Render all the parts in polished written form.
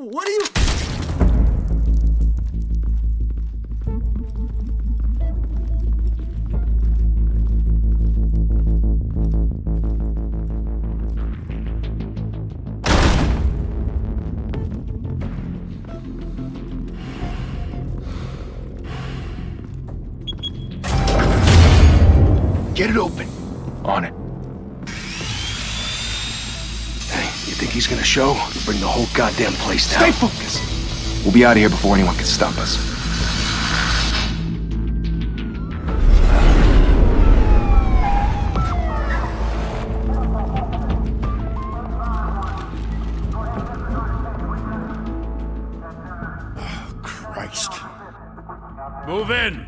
What are you... Get it open. On it. Hey, you think he's gonna show? He'll bring the whole goddamn place down. Stay focused! We'll be out of here before anyone can stop us. Oh, Christ. Move in!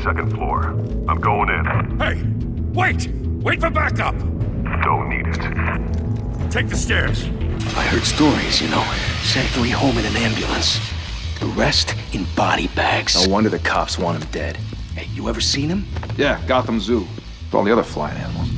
Second floor. I'm going in. Hey! Wait! Wait for backup! Don't need it. Take the stairs. I heard stories, you know. Sent 3 home in an ambulance. The rest in body bags. No wonder the cops want him dead. Hey, you ever seen him? Yeah, Gotham Zoo. With all the other flying animals.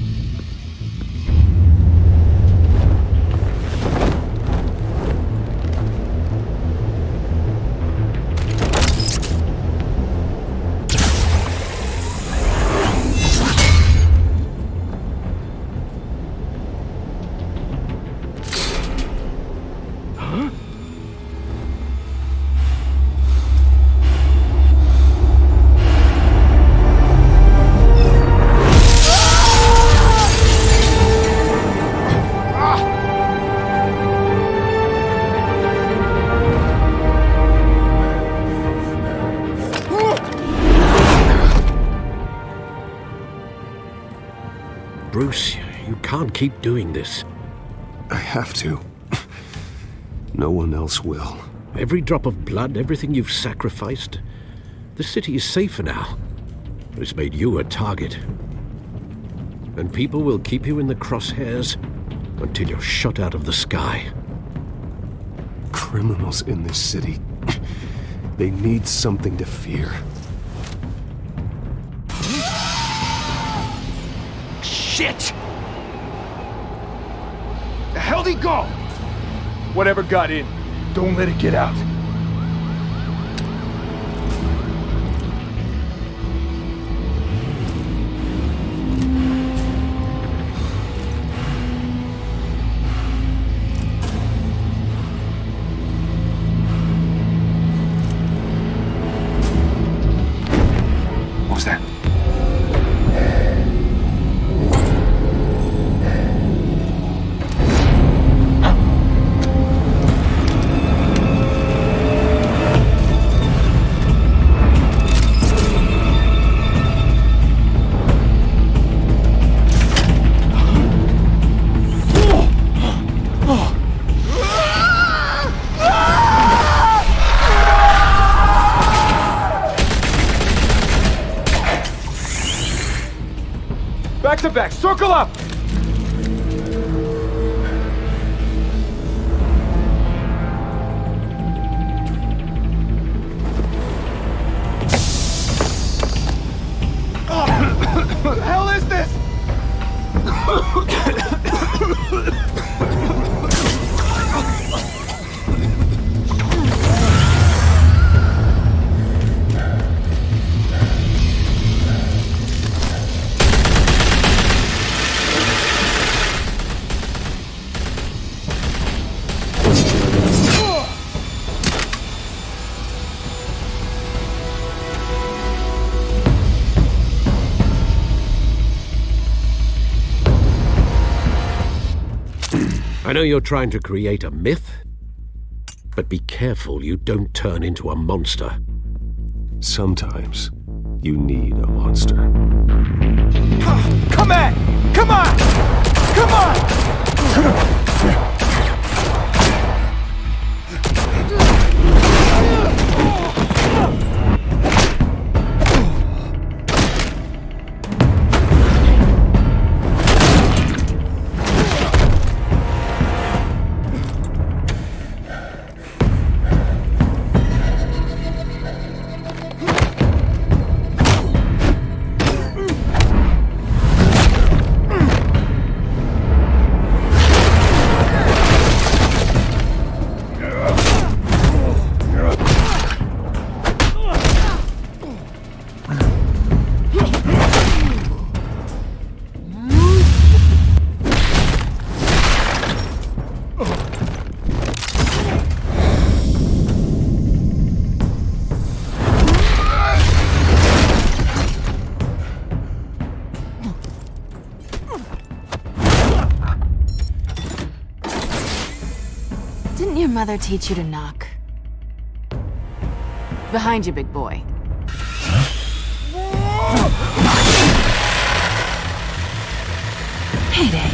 Bruce, you can't keep doing this. I have to. No one else will. Every drop of blood, everything you've sacrificed. The city is safer now. It's made you a target. And people will keep you in the crosshairs until you're shot out of the sky. Criminals in this city. They need something to fear. Shit! The hell'd he go? Whatever got in, don't let it get out. What was that? Back to back, circle up! What the hell is this? I know you're trying to create a myth, but be careful you don't turn into a monster. Sometimes you need a monster. Come on! Come on! Come on! your mother teach you to knock? Behind you, big boy. Payday.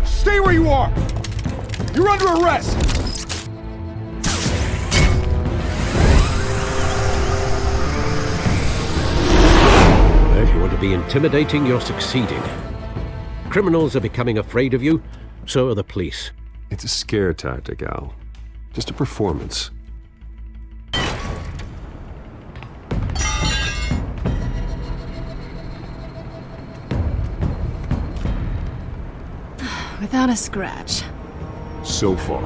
Stay where you are! You're under arrest! If you want to be intimidating, you're succeeding. Criminals are becoming afraid of you, so are the police. It's a scare tactic, Al. Just a performance. Without a scratch. So far.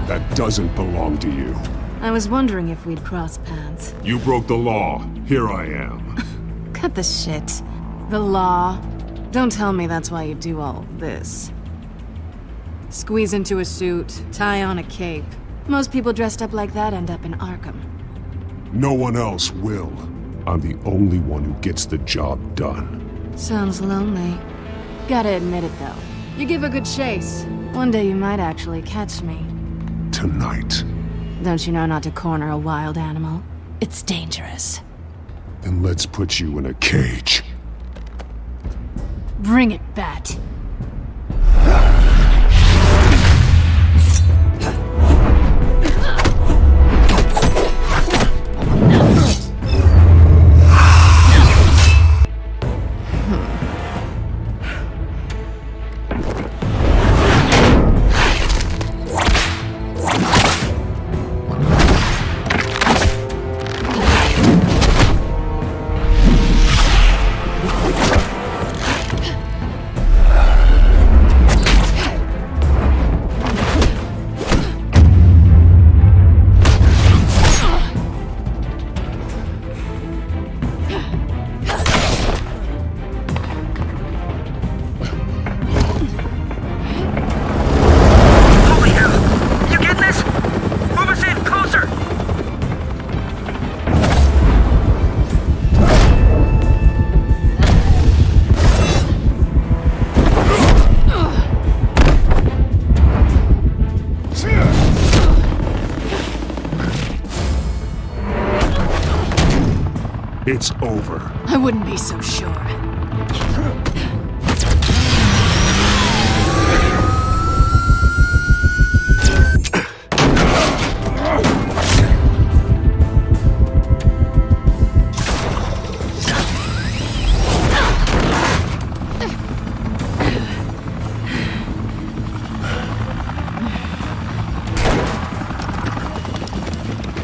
That doesn't belong to you. I was wondering if we'd cross paths. You broke the law. Here I am. Cut the shit. The law. Don't tell me that's why you do all this. Squeeze into a suit, tie on a cape. Most people dressed up like that end up in Arkham. No one else will. I'm the only one who gets the job done. Sounds lonely. Gotta admit it, though. You give a good chase. One day you might actually catch me. Tonight. Don't you know not to corner a wild animal? It's dangerous. Then let's put you in a cage. Bring it, Bat. It's over. I wouldn't be so sure.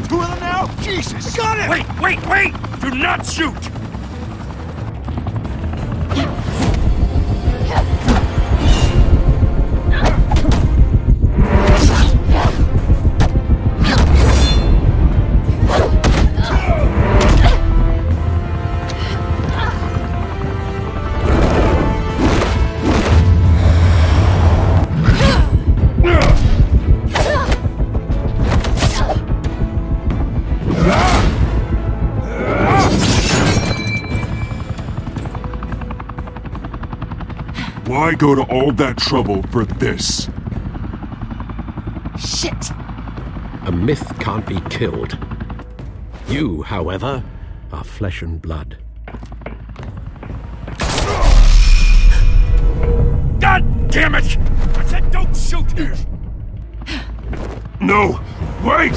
Two of them now? Jesus! Got it! Wait! Do not shoot! Why go to all that trouble for this? Shit! A myth can't be killed. You, however, are flesh and blood. God damn it! I said don't shoot! No! Wait!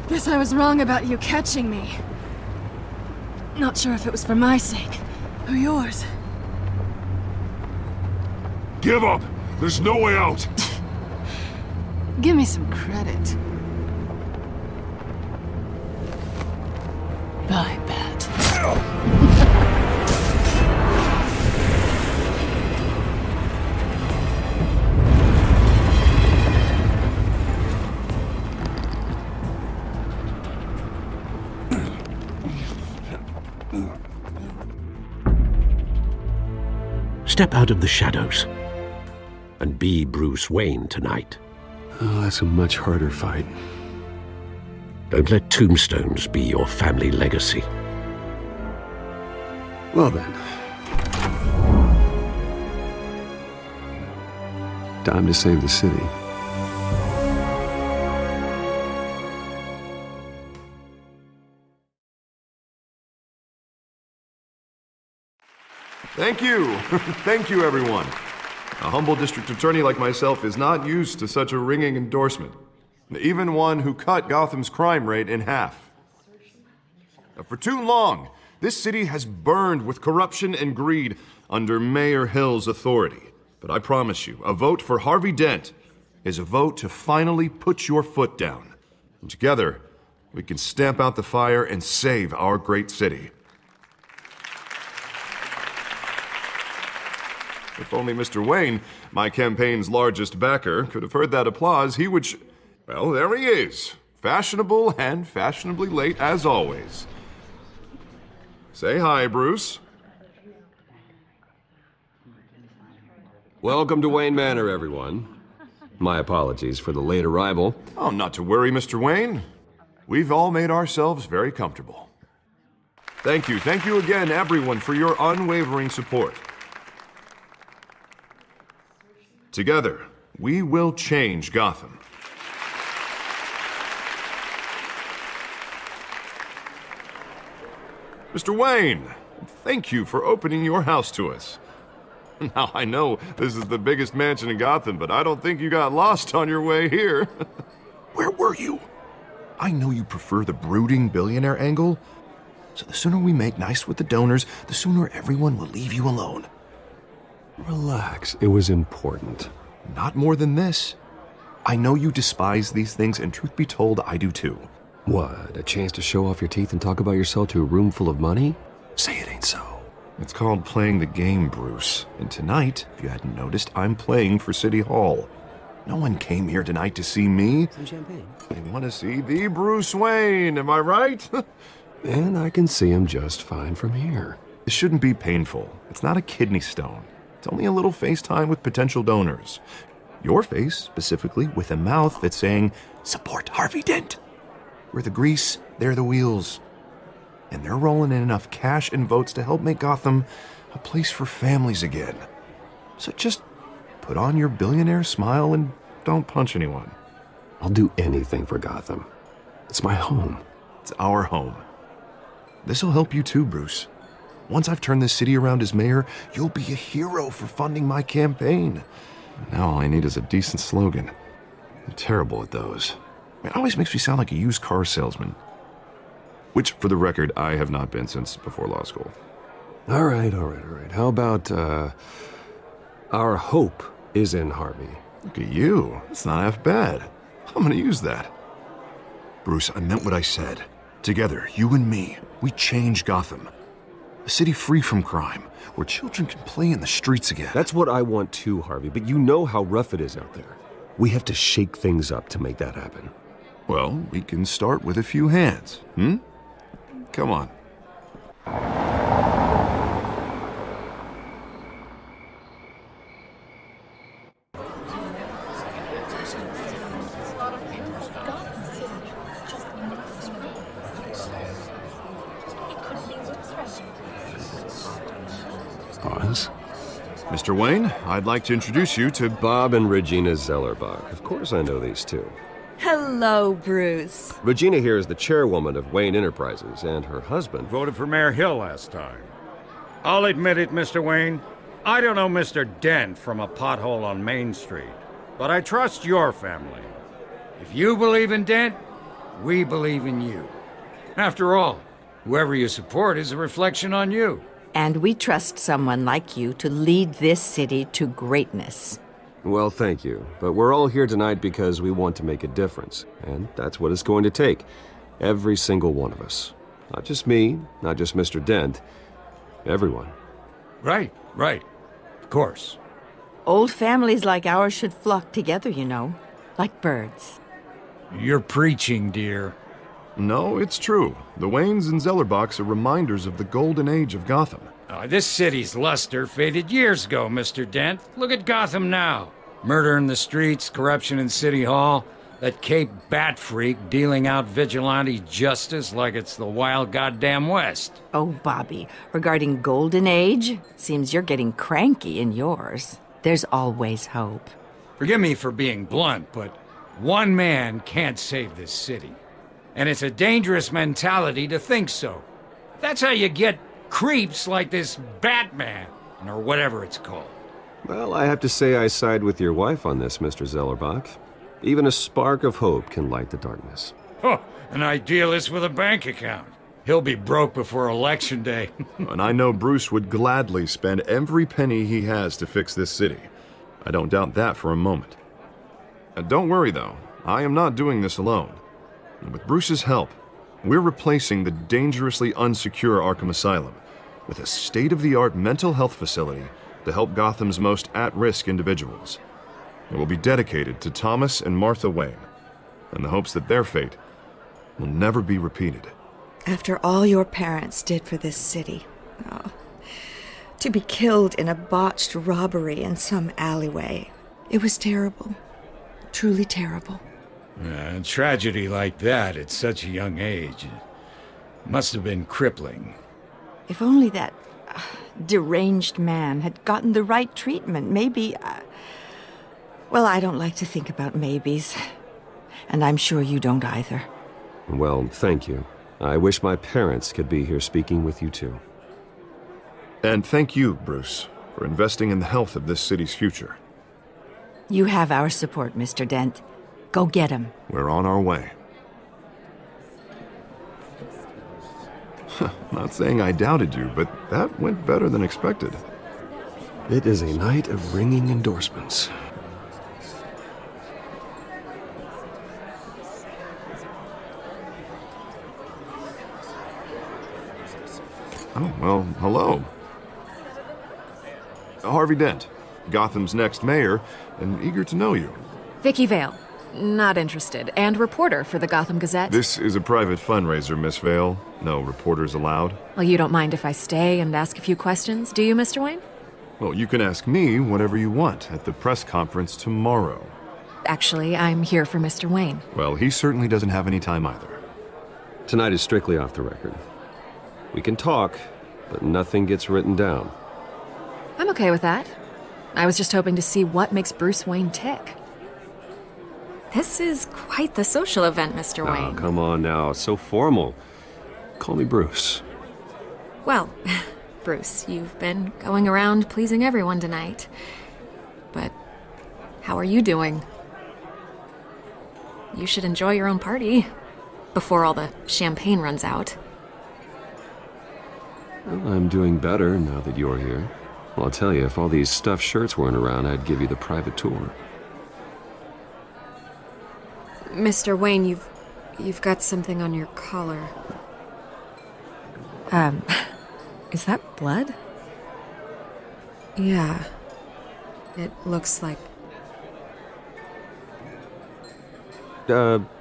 Guess I was wrong about you catching me. Not sure if it was for my sake or yours. Give up! There's no way out! Give me some credit. Bye, Bat. Step out of the shadows and be Bruce Wayne tonight. Oh, that's a much harder fight. Don't let tombstones be your family legacy. Well then. Time to save the city. Thank you. Thank you, everyone. A humble district attorney like myself is not used to such a ringing endorsement. Even one who cut Gotham's crime rate in half. For too long, this city has burned with corruption and greed under Mayor Hill's authority. But I promise you, a vote for Harvey Dent is a vote to finally put your foot down. And together, we can stamp out the fire and save our great city. If only Mr. Wayne, my campaign's largest backer, could have heard that applause, he would well, there he is. Fashionable and fashionably late as always. Say hi, Bruce. Welcome to Wayne Manor, everyone. My apologies for the late arrival. Oh, not to worry, Mr. Wayne. We've all made ourselves very comfortable. Thank you again, everyone, for your unwavering support. Together, we will change Gotham. Mr. Wayne, thank you for opening your house to us. Now, I know this is the biggest mansion in Gotham, but I don't think you got lost on your way here. Where were you? I know you prefer the brooding billionaire angle, so the sooner we make nice with the donors, the sooner everyone will leave you alone. Relax, it was important. Not more than this. I know you despise these things, and truth be told, I do too. What, a chance to show off your teeth and talk about yourself to a room full of money? Say it ain't so. It's called playing the game, Bruce. And tonight, if you hadn't noticed, I'm playing for City Hall. No one came here tonight to see me. Some champagne. They want to see the Bruce Wayne, am I right? And I can see him just fine from here. This shouldn't be painful. It's not a kidney stone. It's only a little FaceTime with potential donors. Your face, specifically, with a mouth that's saying, support Harvey Dent. We're the grease, they're the wheels. And they're rolling in enough cash and votes to help make Gotham a place for families again. So just put on your billionaire smile and don't punch anyone. I'll do anything for Gotham. It's my home. It's our home. This'll help you too, Bruce. Once I've turned this city around as mayor, you'll be a hero for funding my campaign. Now all I need is a decent slogan. I'm terrible at those. It always makes me sound like a used car salesman. Which, for the record, I have not been since before law school. All right. How about, our hope is in Harvey? Look at you. That's not half bad. I'm gonna use that. Bruce, I meant what I said. Together, you and me, we change Gotham. A city free from crime, where children can play in the streets again. That's what I want too, Harvey, but you know how rough it is out there. We have to shake things up to make that happen. Well, we can start with a few hands, Come on. Pause. Mr. Wayne, I'd like to introduce you to Bob and Regina Zellerbach. Of course I know these two. Hello, Bruce. Regina here is the chairwoman of Wayne Enterprises, and her husband Voted for Mayor Hill last time. I'll admit it, Mr. Wayne. I don't know Mr. Dent from a pothole on Main Street, but I trust your family. If you believe in Dent, We believe in you. After all, whoever you support is a reflection on you. And we trust someone like you to lead this city to greatness. Well, thank you. But we're all here tonight because we want to make a difference. And that's what it's going to take. Every single one of us. Not just me, not just Mr. Dent. Everyone. Right. Of course. Old families like ours should flock together, you know, like birds. You're preaching, dear. No, it's true. The Waynes and Zellerbachs are reminders of the golden age of Gotham. This city's luster faded years ago, Mr. Dent. Look at Gotham now. Murder in the streets, corruption in City Hall, that Cape Bat freak dealing out vigilante justice like it's the wild goddamn West. Oh, Bobby, regarding Golden Age, it seems you're getting cranky in yours. There's always hope. Forgive me for being blunt, but one man can't save this city. And it's a dangerous mentality to think so. That's how you get creeps like this Batman, or whatever it's called. Well, I have to say I side with your wife on this, Mr. Zellerbach. Even a spark of hope can light the darkness. Oh, an idealist with a bank account. He'll be broke before Election Day. And I know Bruce would gladly spend every penny he has to fix this city. I don't doubt that for a moment. Don't worry, though. I am not doing this alone. And with Bruce's help, we're replacing the dangerously unsecure Arkham Asylum with a state-of-the-art mental health facility to help Gotham's most at-risk individuals. It will be dedicated to Thomas and Martha Wayne, in the hopes that their fate will never be repeated. After all your parents did for this city, to be killed in a botched robbery in some alleyway, it was terrible. Truly terrible. A tragedy like that at such a young age must have been crippling. If only that deranged man had gotten the right treatment, maybe... Well, I don't like to think about maybes. And I'm sure you don't either. Well, thank you. I wish my parents could be here speaking with you too. And thank you, Bruce, for investing in the health of this city's future. You have our support, Mr. Dent. Go get him. We're on our way. Not saying I doubted you, but that went better than expected. It is a night of ringing endorsements. Oh, well, hello. Harvey Dent, Gotham's next mayor, and eager to know you. Vicky Vale. Not interested. And reporter for the Gotham Gazette. This is a private fundraiser, Miss Vale. No reporters allowed. Well, you don't mind if I stay and ask a few questions, do you, Mr. Wayne? Well, you can ask me whatever you want at the press conference tomorrow. Actually, I'm here for Mr. Wayne. Well, he certainly doesn't have any time either. Tonight is strictly off the record. We can talk, but nothing gets written down. I'm okay with that. I was just hoping to see what makes Bruce Wayne tick. This is quite the social event, Mr. Wayne. Oh, come on now. It's so formal. Call me Bruce. Well, Bruce, you've been going around pleasing everyone tonight. But how are you doing? You should enjoy your own party before all the champagne runs out. Well, I'm doing better now that you're here. Well, I'll tell you, if all these stuffed shirts weren't around, I'd give you the private tour. Mr. Wayne, you've got something on your collar. Is that blood? Yeah. It looks like...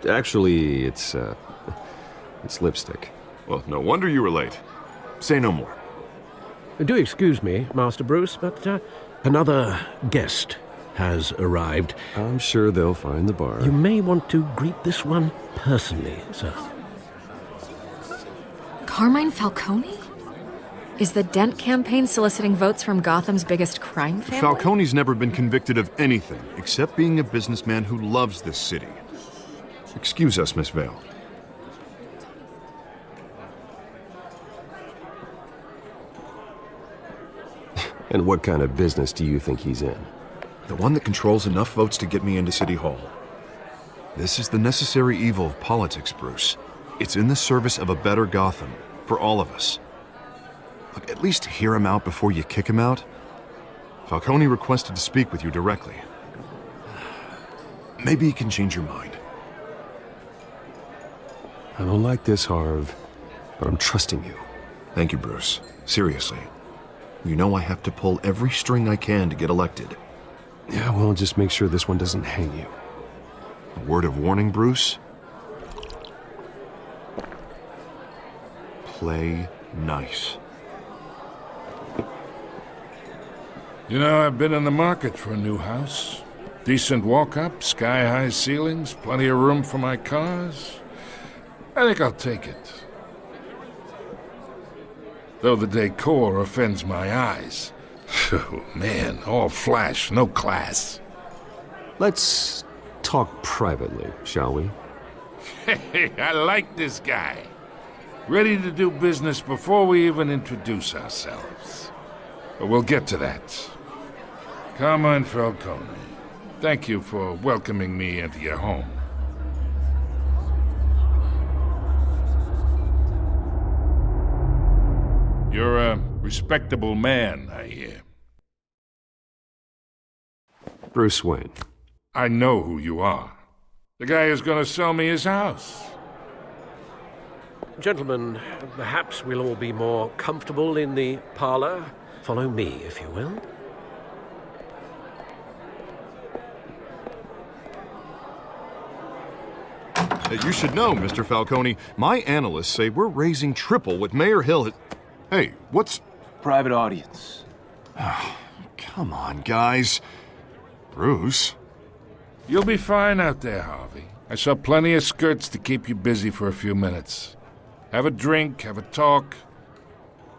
Actually, it's lipstick. Well, no wonder you were late. Say no more. Do excuse me, Master Bruce, but another guest has arrived. I'm sure they'll find the bar. You may want to greet this one personally, sir. Carmine Falcone? Is the Dent campaign soliciting votes from Gotham's biggest crime family? Falcone's never been convicted of anything except being a businessman who loves this city. Excuse us, Miss Vale. And what kind of business do you think he's in? The one that controls enough votes to get me into City Hall. This is the necessary evil of politics, Bruce. It's in the service of a better Gotham, for all of us. Look, at least hear him out before you kick him out. Falcone requested to speak with you directly. Maybe he can change your mind. I don't like this, Harv, but I'm trusting you. Thank you, Bruce. Seriously. You know I have to pull every string I can to get elected. Yeah, well, just make sure this one doesn't hang you. A word of warning, Bruce? Play nice. You know, I've been in the market for a new house. Decent walk-up, sky-high ceilings, plenty of room for my cars. I think I'll take it. Though the decor offends my eyes. Oh, man, all flash, no class. Let's talk privately, shall we? Hey, I like this guy. Ready to do business before we even introduce ourselves. But we'll get to that. Carmine Falcone, thank you for welcoming me into your home. You're a respectable man, I hear. Bruce Wayne. I know who you are. The guy who's gonna sell me his house. Gentlemen, perhaps we'll all be more comfortable in the parlor. Follow me, if you will. You should know, Mr. Falcone, my analysts say we're raising triple what Mayor Hill had... Hey, what's... Private audience. Come on, guys. Bruce? You'll be fine out there, Harvey. I saw plenty of skirts to keep you busy for a few minutes. Have a drink, have a talk.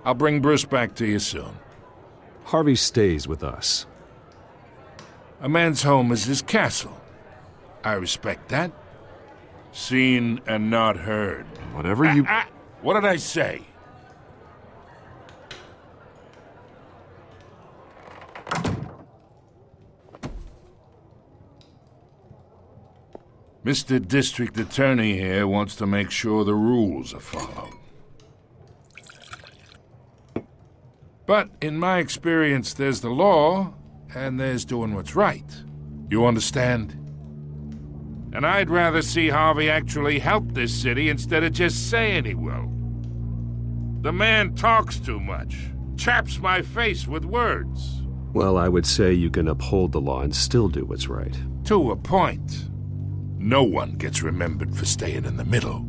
I'll bring Bruce back to you soon. Harvey stays with us. A man's home is his castle. I respect that. Seen and not heard. Whatever you... What did I say? Mr. District Attorney here wants to make sure the rules are followed. But in my experience, there's the law, and there's doing what's right. You understand? And I'd rather see Harvey actually help this city instead of just saying he will. The man talks too much, chaps my face with words. Well, I would say you can uphold the law and still do what's right. To a point. No one gets remembered for staying in the middle.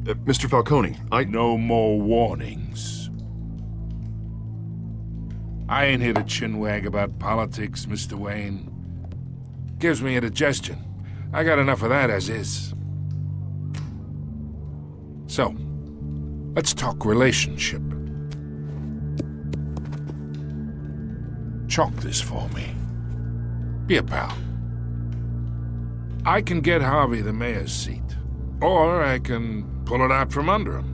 Mr. Falcone, No more warnings. I ain't here to chinwag about politics, Mr. Wayne. Gives me indigestion. I got enough of that as is. So, let's talk relationship. Chalk this for me. Be a pal. I can get Harvey the mayor's seat, or I can pull it out from under him.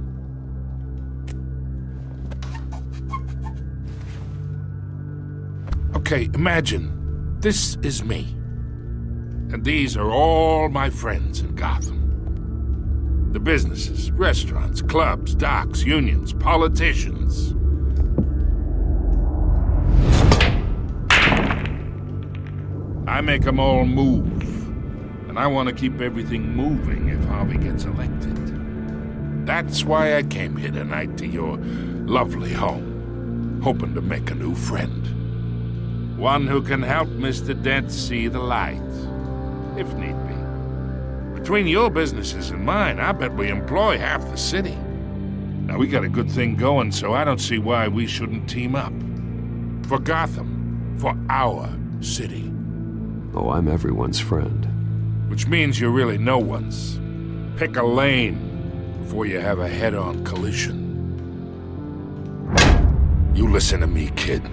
Okay, imagine this is me, and these are all my friends in Gotham. The businesses, restaurants, clubs, docks, unions, politicians. I make them all move. And I want to keep everything moving if Harvey gets elected. That's why I came here tonight to your lovely home, hoping to make a new friend. One who can help Mr. Dent see the light, if need be. Between your businesses and mine, I bet we employ half the city. Now, we got a good thing going, so I don't see why we shouldn't team up. For Gotham, for our city. Oh, I'm everyone's friend. Which means you're really no one's. Pick a lane before you have a head-on collision. You listen to me, kid.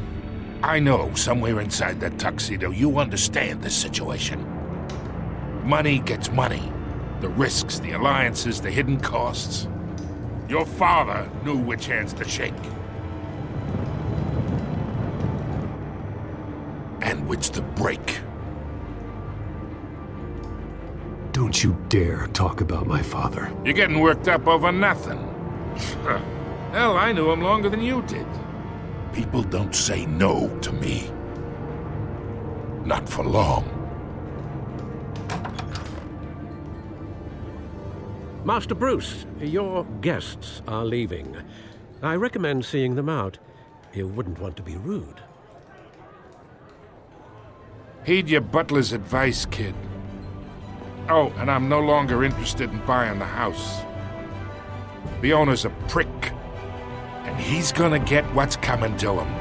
I know somewhere inside that tuxedo you understand this situation. Money gets money. The risks, the alliances, the hidden costs. Your father knew which hands to shake. And which to break. Don't you dare talk about my father. You're getting worked up over nothing. Hell, I knew him longer than you did. People don't say no to me. Not for long. Master Bruce, your guests are leaving. I recommend seeing them out. You wouldn't want to be rude. Heed your butler's advice, kid. Oh, and I'm no longer interested in buying the house. The owner's a prick, and he's gonna get what's coming to him.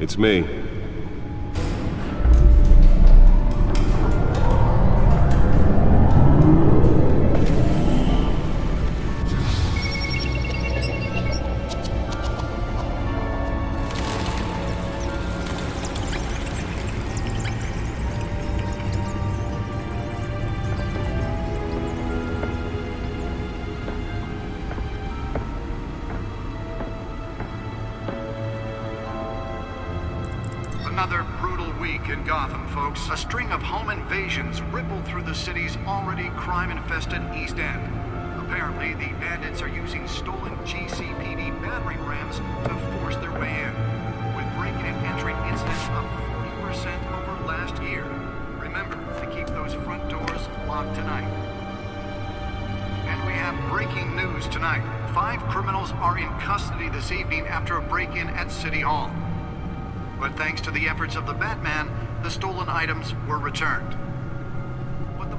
It's me. Another brutal week in Gotham, folks. A string of home invasions rippled through the city's already crime-infested East End. Apparently, the bandits are using stolen GCPD battering rams to force their way in, with breaking and entering incidents up 40% over last year. Remember to keep those front doors locked tonight. And we have breaking news tonight. 5 criminals are in custody this evening after a break-in at City Hall. But thanks to the efforts of the Batman, the stolen items were returned.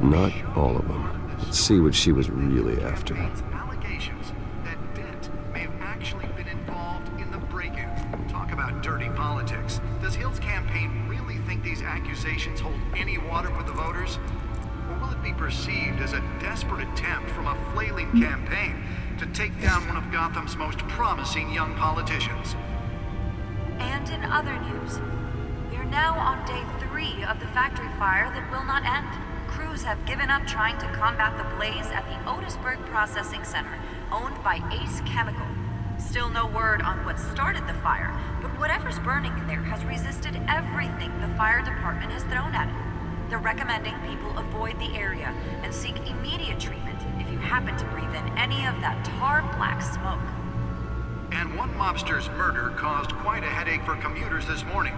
Not all of them. Let's see what she was really after. Allegations that Dent may have actually been involved in the break-in. Talk about dirty politics. Does Hill's campaign really think these accusations hold any water with the voters? Or will it be perceived as a desperate attempt from a flailing campaign to take down one of Gotham's most promising young politicians? And in other news, we are now on day 3 of the factory fire that will not end. Crews have given up trying to combat the blaze at the Otisburg Processing Center, owned by Ace Chemical. Still no word on what started the fire, but whatever's burning in there has resisted everything the fire department has thrown at it. They're recommending people avoid the area and seek immediate treatment if you happen to breathe in any of that tar-black smoke. And one mobster's murder caused quite a headache for commuters this morning.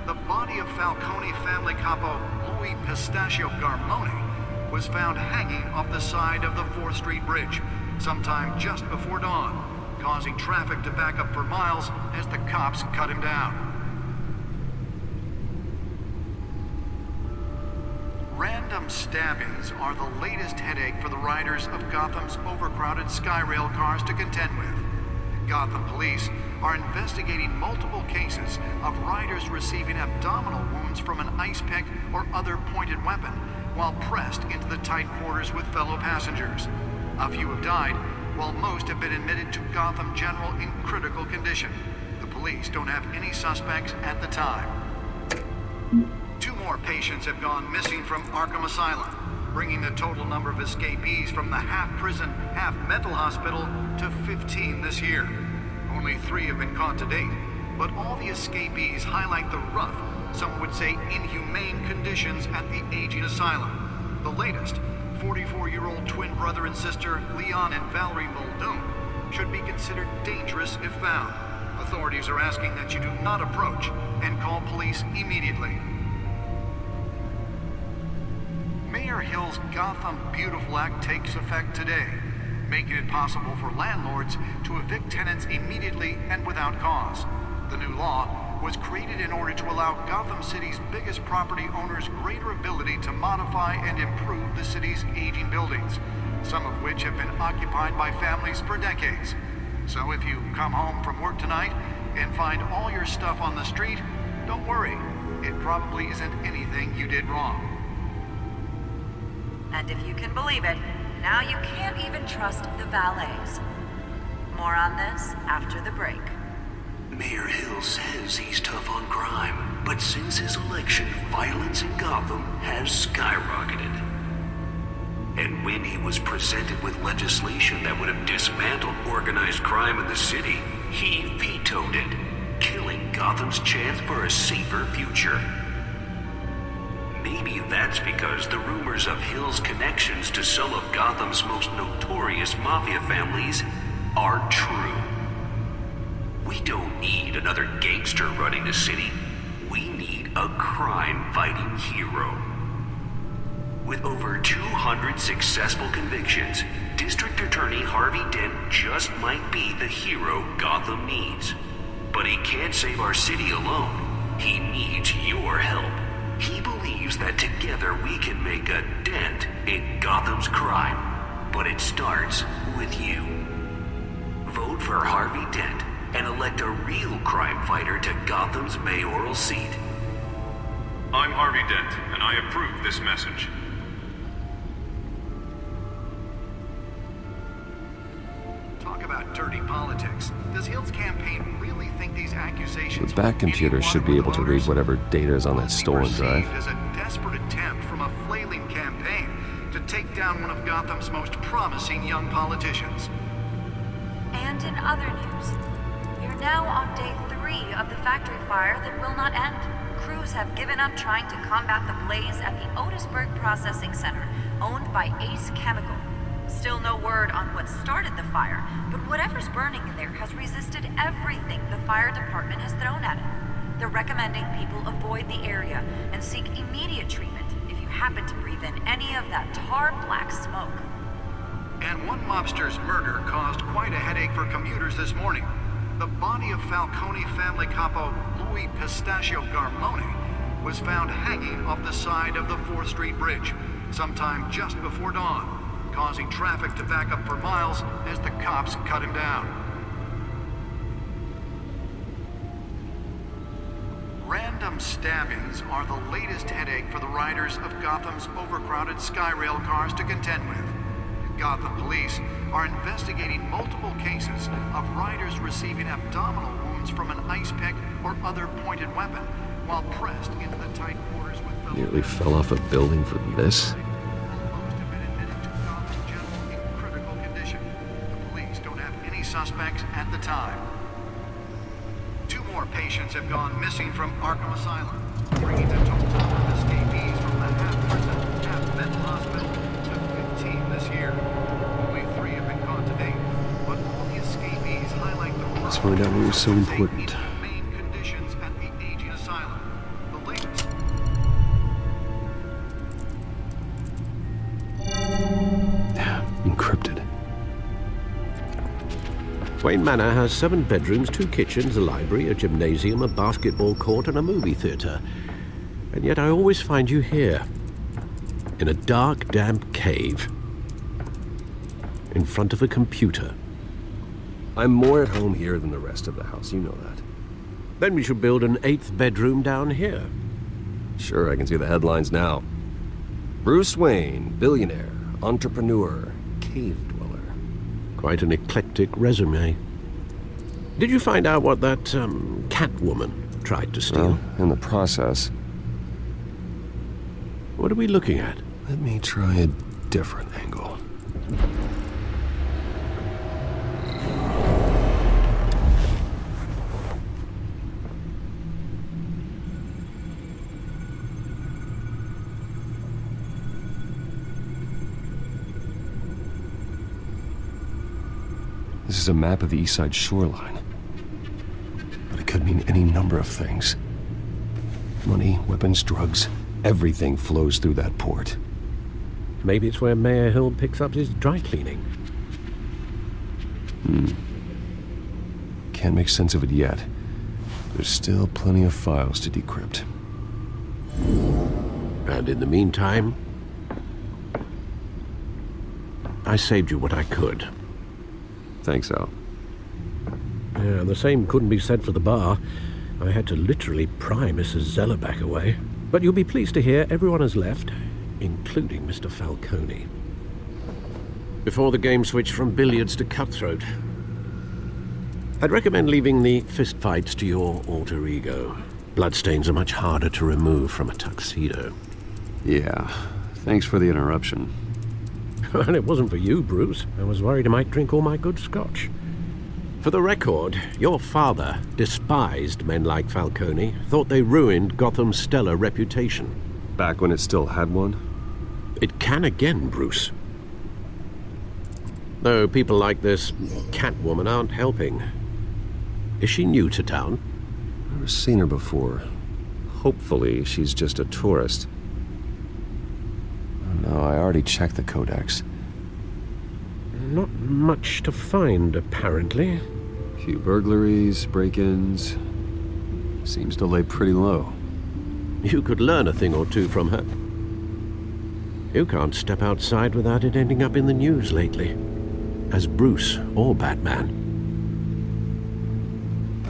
The body of Falcone family capo Louis Pistachio Garmone was found hanging off the side of the 4th Street Bridge sometime just before dawn, causing traffic to back up for miles as the cops cut him down. Random stabbings are the latest headache for the riders of Gotham's overcrowded Skyrail cars to contend with. Gotham police are investigating multiple cases of riders receiving abdominal wounds from an ice pick or other pointed weapon while pressed into the tight quarters with fellow passengers. A few have died, while most have been admitted to Gotham General in critical condition. The police don't have any suspects at the time. 2 more patients have gone missing from Arkham Asylum, bringing the total number of escapees from the half-prison, half-mental hospital to 15 this year. Only 3 have been caught to date, but all the escapees highlight the rough, some would say inhumane conditions at the aging asylum. The latest, 44-year-old twin brother and sister Leon and Valerie Muldoon, should be considered dangerous if found. Authorities are asking that you do not approach and call police immediately. Mayor Hill's Gotham Beautiful Act takes effect today, making it possible for landlords to evict tenants immediately and without cause. The new law was created in order to allow Gotham City's biggest property owners greater ability to modify and improve the city's aging buildings, some of which have been occupied by families for decades. So if you come home from work tonight and find all your stuff on the street, don't worry. It probably isn't anything you did wrong. And if you can believe it, now you can't even trust the valets. More on this after the break. Mayor Hill says he's tough on crime, but since his election, violence in Gotham has skyrocketed. And when he was presented with legislation that would have dismantled organized crime in the city, he vetoed it, killing Gotham's chance for a safer future. Maybe that's because the rumors of Hill's connections to some of Gotham's most notorious mafia families are true. We don't need another gangster running the city. We need a crime-fighting hero. With over 200 successful convictions, District Attorney Harvey Dent just might be the hero Gotham needs. But he can't save our city alone. He needs your help. He believes that together we can make a dent in Gotham's crime. But it starts with you. Vote for Harvey Dent and elect a real crime fighter to Gotham's mayoral seat. I'm Harvey Dent, and I approve this message. Talk about dirty politics. Does Hill's campaign really think these accusations... The back computer should be able to read whatever data is on that stolen drive. ...as a desperate attempt from a flailing campaign to take down one of Gotham's most promising young politicians. And in other news, you're now on day 3 of the factory fire that will not end. Crews have given up trying to combat the blaze at the Otisburg Processing Center, owned by Ace Chemical. Still no word on what started the fire, but whatever's burning in there has resisted everything the fire department has thrown at it. They're recommending people avoid the area and seek immediate treatment if you happen to breathe in any of that tar black smoke. And one mobster's murder caused quite a headache for commuters this morning. The body of Falcone family capo Louis Pistachio Garmone was found hanging off the side of the 4th Street Bridge sometime just before dawn, causing traffic to back up for miles as the cops cut him down. Random stabbings are the latest headache for the riders of Gotham's overcrowded Skyrail cars to contend with. Gotham police are investigating multiple cases of riders receiving abdominal wounds from an ice pick or other pointed weapon while pressed into the tight quarters with... Nearly fell off a building for this? Suspects at the time. 2 more patients have gone missing from Arkham Asylum, bringing the total number of escapees from the half-prison, half-mental hospital to 15 this year. Only 3 have been caught to date, but all the escapees highlight the Let's find out what was so important. main conditions at the aging asylum. The latest. Encrypted. Wayne Manor has 7 bedrooms, 2 kitchens, a library, a gymnasium, a basketball court, and a movie theater. And yet I always find you here, in a dark, damp cave, in front of a computer. I'm more at home here than the rest of the house, you know that. Then we should build an 8th bedroom down here. Sure, I can see the headlines now. Bruce Wayne, billionaire, entrepreneur, cave dweller. Quite an eclectic resume. Did you find out what that, Catwoman tried to steal? Well, in the process. What are we looking at? Let me try a different angle. This is a map of the East Side shoreline. But it could mean any number of things. Money, weapons, drugs, everything flows through that port. Maybe it's where Mayor Hill picks up his dry cleaning. Can't make sense of it yet. But there's still plenty of files to decrypt. And in the meantime, I saved you what I could. Thanks, Al. Yeah, the same couldn't be said for the bar. I had to literally pry Mrs. Zellerback away. But you'll be pleased to hear everyone has left, including Mr. Falcone. Before the game switched from billiards to cutthroat. I'd recommend leaving the fistfights to your alter ego. Bloodstains are much harder to remove from a tuxedo. Yeah, thanks for the interruption. And it wasn't for you, Bruce. I was worried I might drink all my good scotch. For the record, your father despised men like Falcone, thought they ruined Gotham's stellar reputation. Back when it still had one? It can again, Bruce. Though people like this Catwoman aren't helping. Is she new to town? Never seen her before. Hopefully, she's just a tourist. Oh, no, I already checked the codex. Not much to find, apparently. Few burglaries, break-ins. Seems to lay pretty low. You could learn a thing or two from her. You can't step outside without it ending up in the news lately. As Bruce or Batman.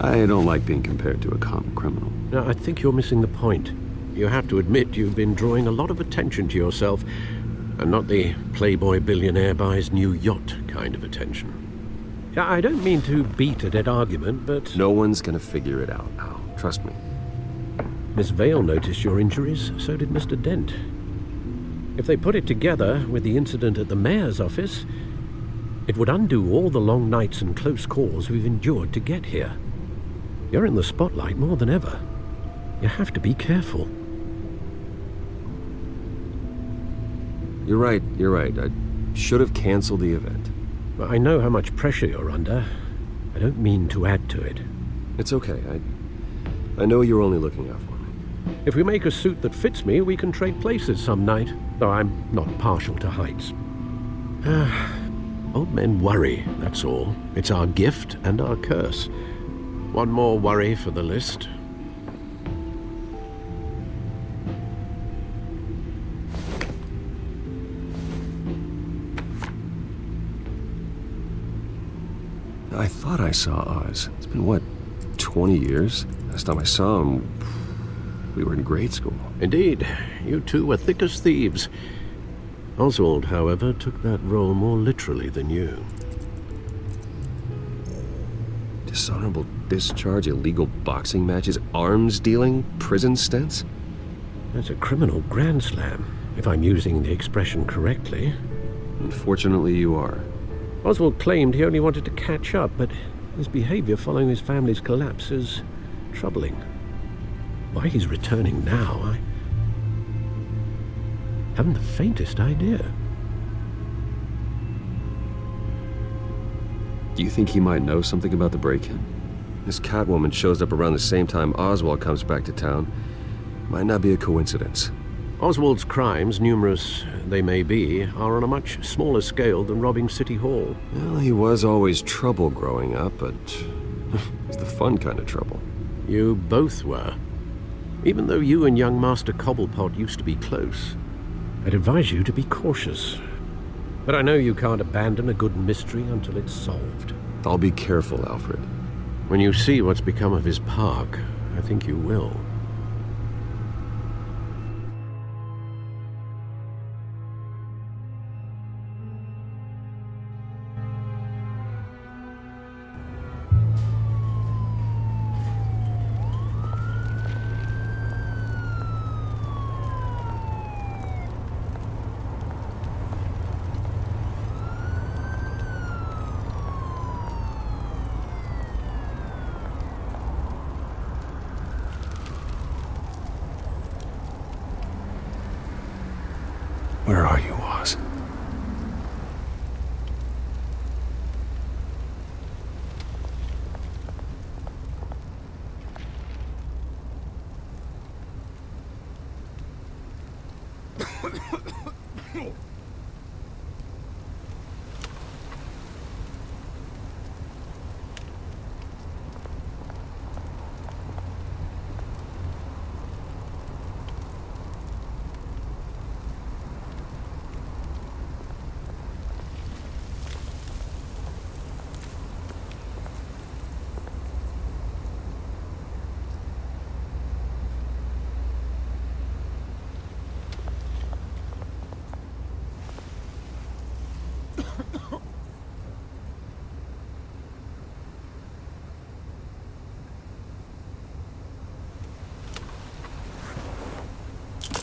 I don't like being compared to a common criminal. No, I think you're missing the point. You have to admit you've been drawing a lot of attention to yourself, and not the playboy billionaire buys new yacht kind of attention. I don't mean to beat a dead argument, but... No one's gonna figure it out, Al. Trust me. Miss Vale noticed your injuries, so did Mr. Dent. If they put it together with the incident at the mayor's office, it would undo all the long nights and close calls we've endured to get here. You're in the spotlight more than ever. You have to be careful. You're right. I should have canceled the event. I know how much pressure you're under. I don't mean to add to it. It's okay. I know you're only looking out for me. If we make a suit that fits me, we can trade places some night. Though I'm not partial to heights. Old men worry, that's all. It's our gift and our curse. One more worry for the list. I thought I saw Oz. It's been, what, 20 years? Last time I saw him, we were in grade school. Indeed. You two were thick as thieves. Oswald, however, took that role more literally than you. Dishonorable discharge, illegal boxing matches, arms dealing, prison stints? That's a criminal grand slam, if I'm using the expression correctly. Unfortunately, you are. Oswald claimed he only wanted to catch up, but his behavior following his family's collapse is troubling. Why he's returning now, I haven't the faintest idea. Do you think he might know something about the break-in? This Catwoman shows up around the same time Oswald comes back to town. Might not be a coincidence. Oswald's crimes, numerous they may be, are on a much smaller scale than robbing City Hall. Well, he was always trouble growing up, but it's the fun kind of trouble. You both were. Even though you and young Master Cobblepot used to be close, I'd advise you to be cautious. But I know you can't abandon a good mystery until it's solved. I'll be careful, Alfred. When you see what's become of his park, I think you will. Where are you, Oz?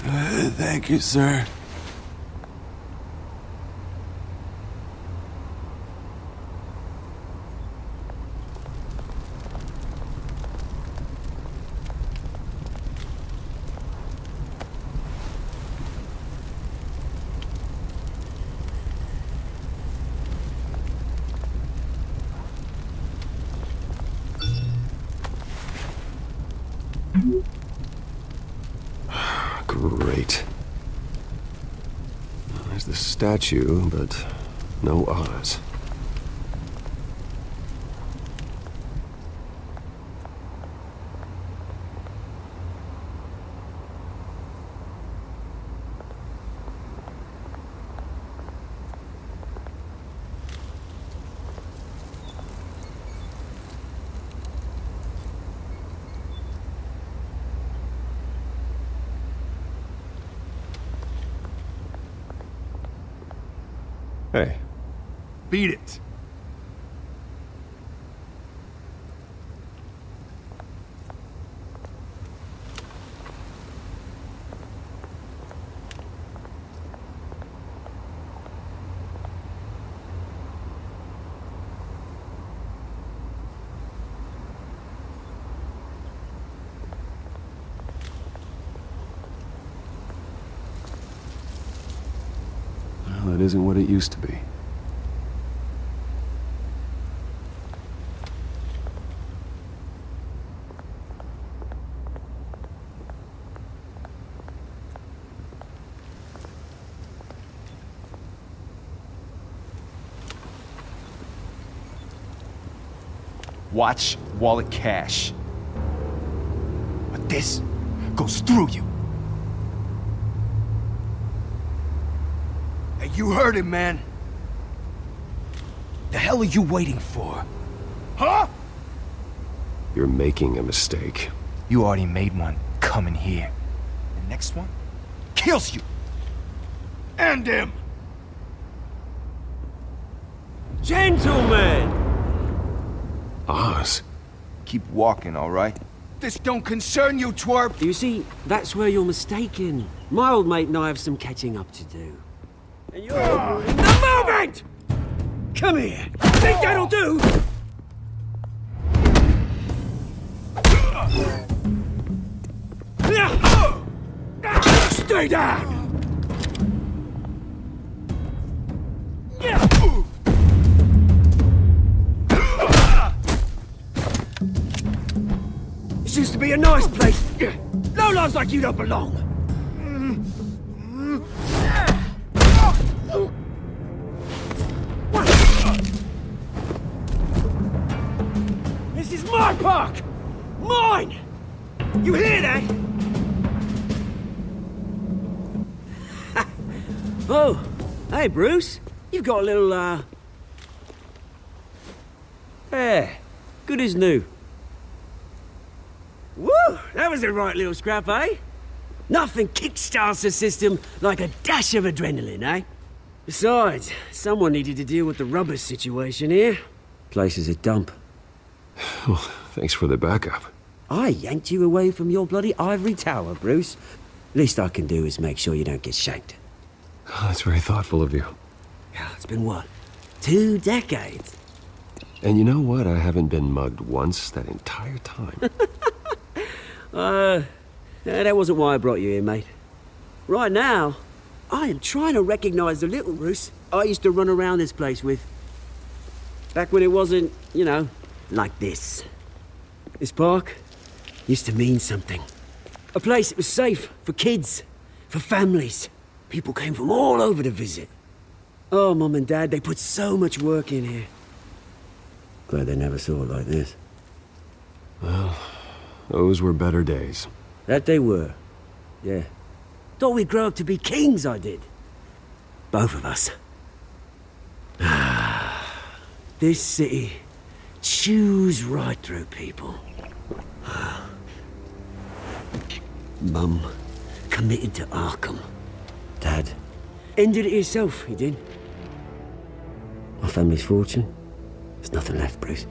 Thank you, sir. Great. There's the statue, but no Oz. Hey. Beat it. Well, it isn't what it used to be. Watch wallet cash. But this goes through you. Hey, you heard it, man. The hell are you waiting for? Huh? You're making a mistake. You already made one coming here. The next one kills you. And him. Gentlemen! Oz. Keep walking, all right? This don't concern you, twerp! You see, that's where you're mistaken. My old mate and I have some catching up to do. And you're ruining the moment! Come here! Think that'll do? Stay down! This used to be a nice place. Lowlifes like you don't belong. This is my park! Mine! You hear that? Oh, hey Bruce. You've got a little, Yeah, good as new. Woo! That was a right little scrap, eh? Nothing kickstarts the system like a dash of adrenaline, eh? Besides, someone needed to deal with the rubber situation here. Place is a dump. Well, thanks for the backup. I yanked you away from your bloody ivory tower, Bruce. Least I can do is make sure you don't get shanked. Oh, that's very thoughtful of you. Yeah, it's been what? 2 decades? And you know what? I haven't been mugged once that entire time. That wasn't why I brought you here, mate. Right now, I am trying to recognize the little Bruce I used to run around this place with. Back when it wasn't, you know, like this. This park used to mean something. A place that was safe for kids, for families. People came from all over to visit. Oh, Mum and Dad, they put so much work in here. Glad they never saw it like this. Well, those were better days. That they were. Yeah. Thought we'd grow up to be kings, I did. Both of us. This city chews right through people. Mum committed to Arkham. Dad ended it himself, he did. My family's fortune. There's nothing left, Bruce.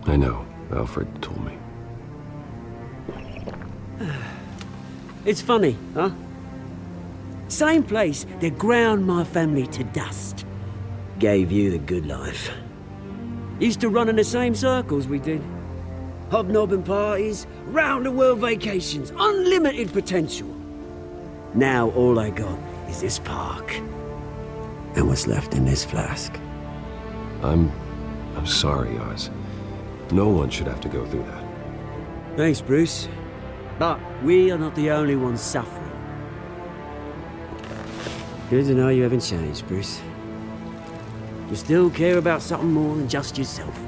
I know. Alfred told me. It's funny, huh? Same place that ground my family to dust. Gave you the good life. Used to run in the same circles we did. Hobnobbing parties, round-the-world vacations, unlimited potential. Now all I got is this park. And what's left in this flask. I'm sorry, Oz. No one should have to go through that. Thanks, Bruce. But we are not the only ones suffering. Good to know you haven't changed, Bruce. You still care about something more than just yourself.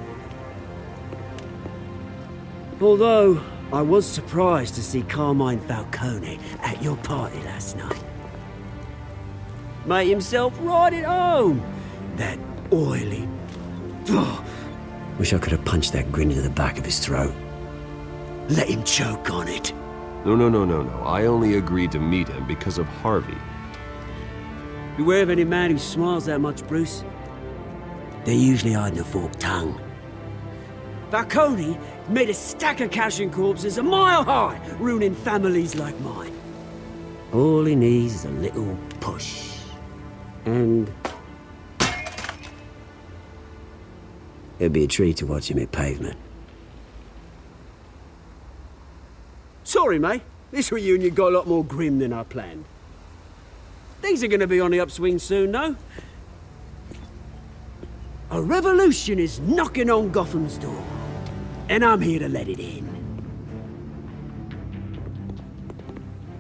Although, I was surprised to see Carmine Falcone at your party last night. Made himself right at home. That oily... Oh, wish I could have punched that grin into the back of his throat. Let him choke on it. No. I only agreed to meet him because of Harvey. Beware of any man who smiles that much, Bruce. They're usually hiding a forked tongue. Falcone made a stack of cash and corpses a mile high, ruining families like mine. All he needs is a little push. And... it'd be a treat to watch him hit pavement. Sorry, mate. This reunion got a lot more grim than I planned. Things are gonna be on the upswing soon, though. A revolution is knocking on Gotham's door. And I'm here to let it in.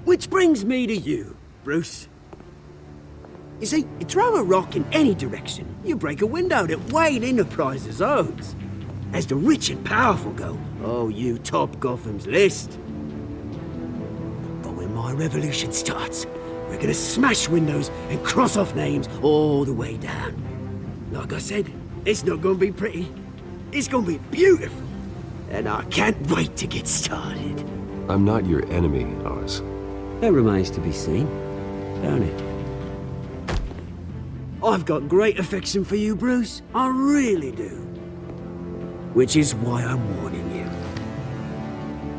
Which brings me to you, Bruce. You see, you throw a rock in any direction, you break a window that Wayne Enterprises owns. As the rich and powerful go, oh, you top Gotham's list. But when my revolution starts, we're gonna smash windows and cross off names all the way down. Like I said, it's not gonna be pretty. It's gonna be beautiful. And I can't wait to get started. I'm not your enemy, Oz. That remains to be seen, don't it? I've got great affection for you, Bruce. I really do. Which is why I'm warning you.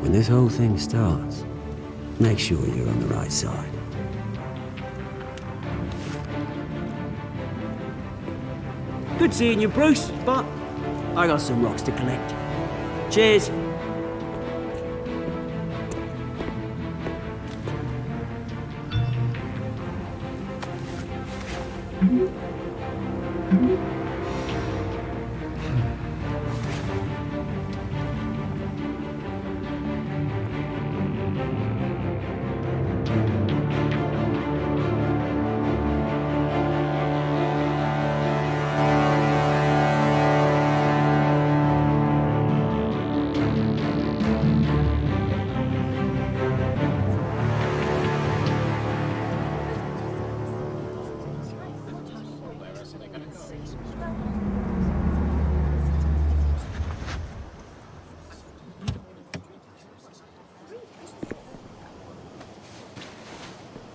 When this whole thing starts, make sure you're on the right side. Good seeing you, Bruce, but I got some rocks to collect. Cheers.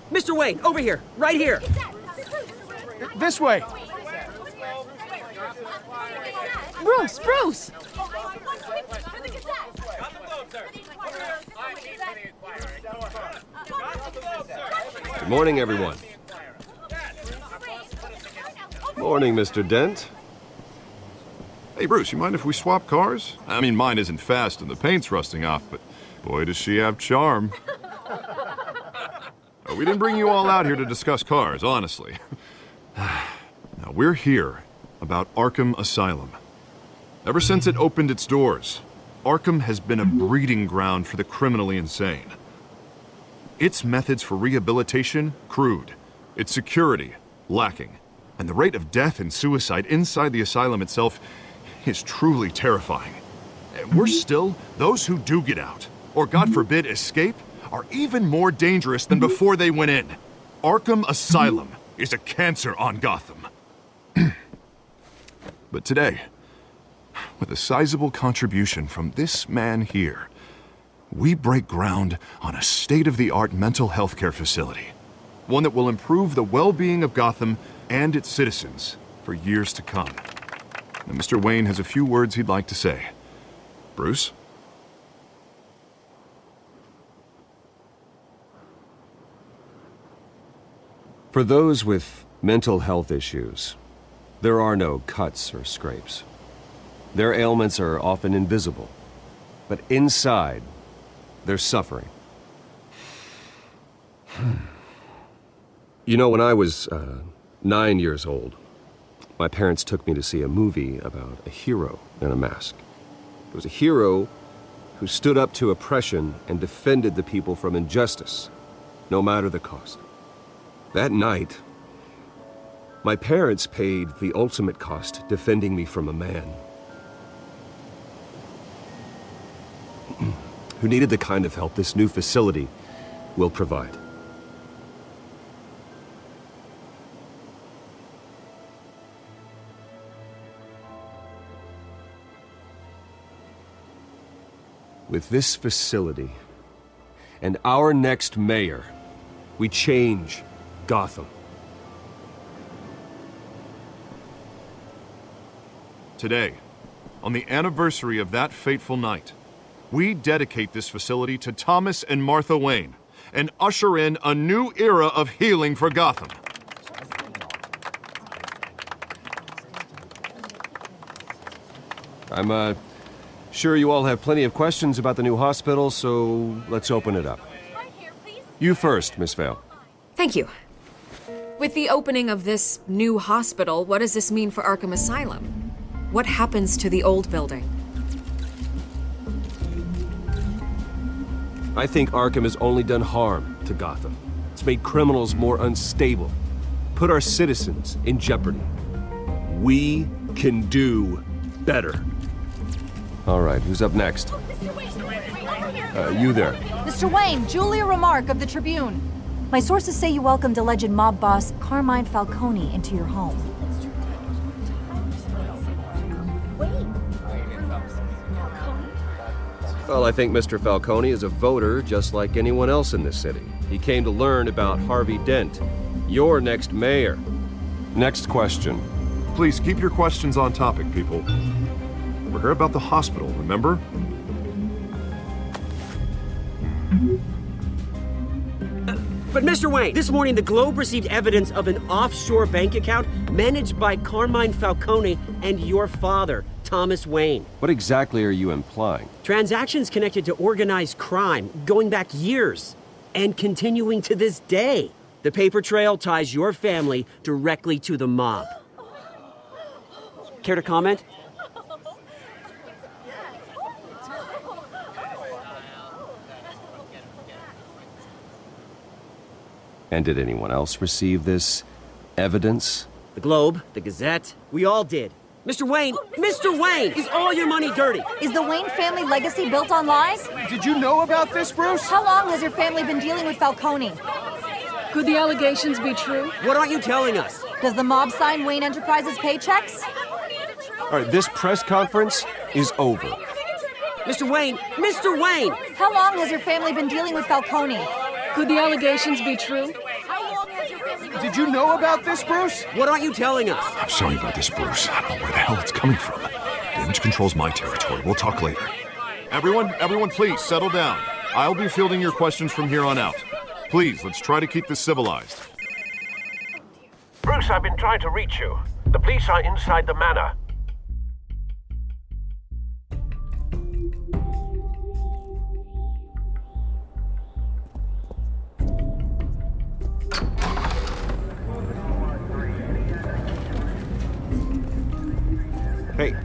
Mr. Wayne, over here, right here. This way. Bruce! Good morning, everyone. Morning, Mr. Dent. Hey, Bruce, you mind if we swap cars? I mean, mine isn't fast and the paint's rusting off, but boy, does she have charm. We didn't bring you all out here to discuss cars, honestly. Now, we're here about Arkham Asylum. Ever since it opened its doors, Arkham has been a breeding ground for the criminally insane. Its methods for rehabilitation, crude. Its security, lacking. And the rate of death and suicide inside the asylum itself is truly terrifying. And worse still, those who do get out, or God forbid, escape, are even more dangerous than before they went in. Arkham Asylum is a cancer on Gotham. But today, with a sizable contribution from this man here, we break ground on a state-of-the-art mental health care facility. One that will improve the well-being of Gotham and its citizens for years to come. Now, Mr. Wayne has a few words he'd like to say. Bruce? For those with mental health issues, there are no cuts or scrapes. Their ailments are often invisible, but inside, they're suffering. You know, when I was 9 years old, my parents took me to see a movie about a hero in a mask. It was a hero who stood up to oppression and defended the people from injustice, no matter the cost. That night, my parents paid the ultimate cost defending me from a man who needed the kind of help this new facility will provide. With this facility and our next mayor, we change Gotham. Today, on the anniversary of that fateful night, we dedicate this facility to Thomas and Martha Wayne and usher in a new era of healing for Gotham. I'm sure you all have plenty of questions about the new hospital, so let's open it up. You first, Miss Vale. Thank you. With the opening of this new hospital, what does this mean for Arkham Asylum? What happens to the old building? I think Arkham has only done harm to Gotham. It's made criminals more unstable, put our citizens in jeopardy. We can do better. All right, who's up next? You there. Mr. Wayne, Julia Remark of the Tribune. My sources say you welcomed alleged mob boss Carmine Falcone into your home. Well, I think Mr. Falcone is a voter just like anyone else in this city. He came to learn about Harvey Dent, your next mayor. Next question. Please keep your questions on topic, people. We're here about the hospital, remember? But Mr. Wayne, this morning the Globe received evidence of an offshore bank account managed by Carmine Falcone and your father, Thomas Wayne. What exactly are you implying? Transactions connected to organized crime going back years and continuing to this day. The paper trail ties your family directly to the mob. Care to comment? And did anyone else receive this evidence? The Globe, the Gazette, we all did. Mr. Wayne, is all your money dirty? Is the Wayne family legacy built on lies? Did you know about this, Bruce? How long has your family been dealing with Falcone? Could the allegations be true? What aren't you telling us? Does the mob sign Wayne Enterprises paychecks? All right, this press conference is over. Mr. Wayne! How long has your family been dealing with Falcone? Could the allegations be true? Did you know about this, Bruce? What aren't you telling us? I'm sorry about this, Bruce. I don't know where the hell it's coming from. Damage control's my territory. We'll talk later. Everyone, please settle down. I'll be fielding your questions from here on out. Please, let's try to keep this civilized. Bruce, I've been trying to reach you. The police are inside the manor.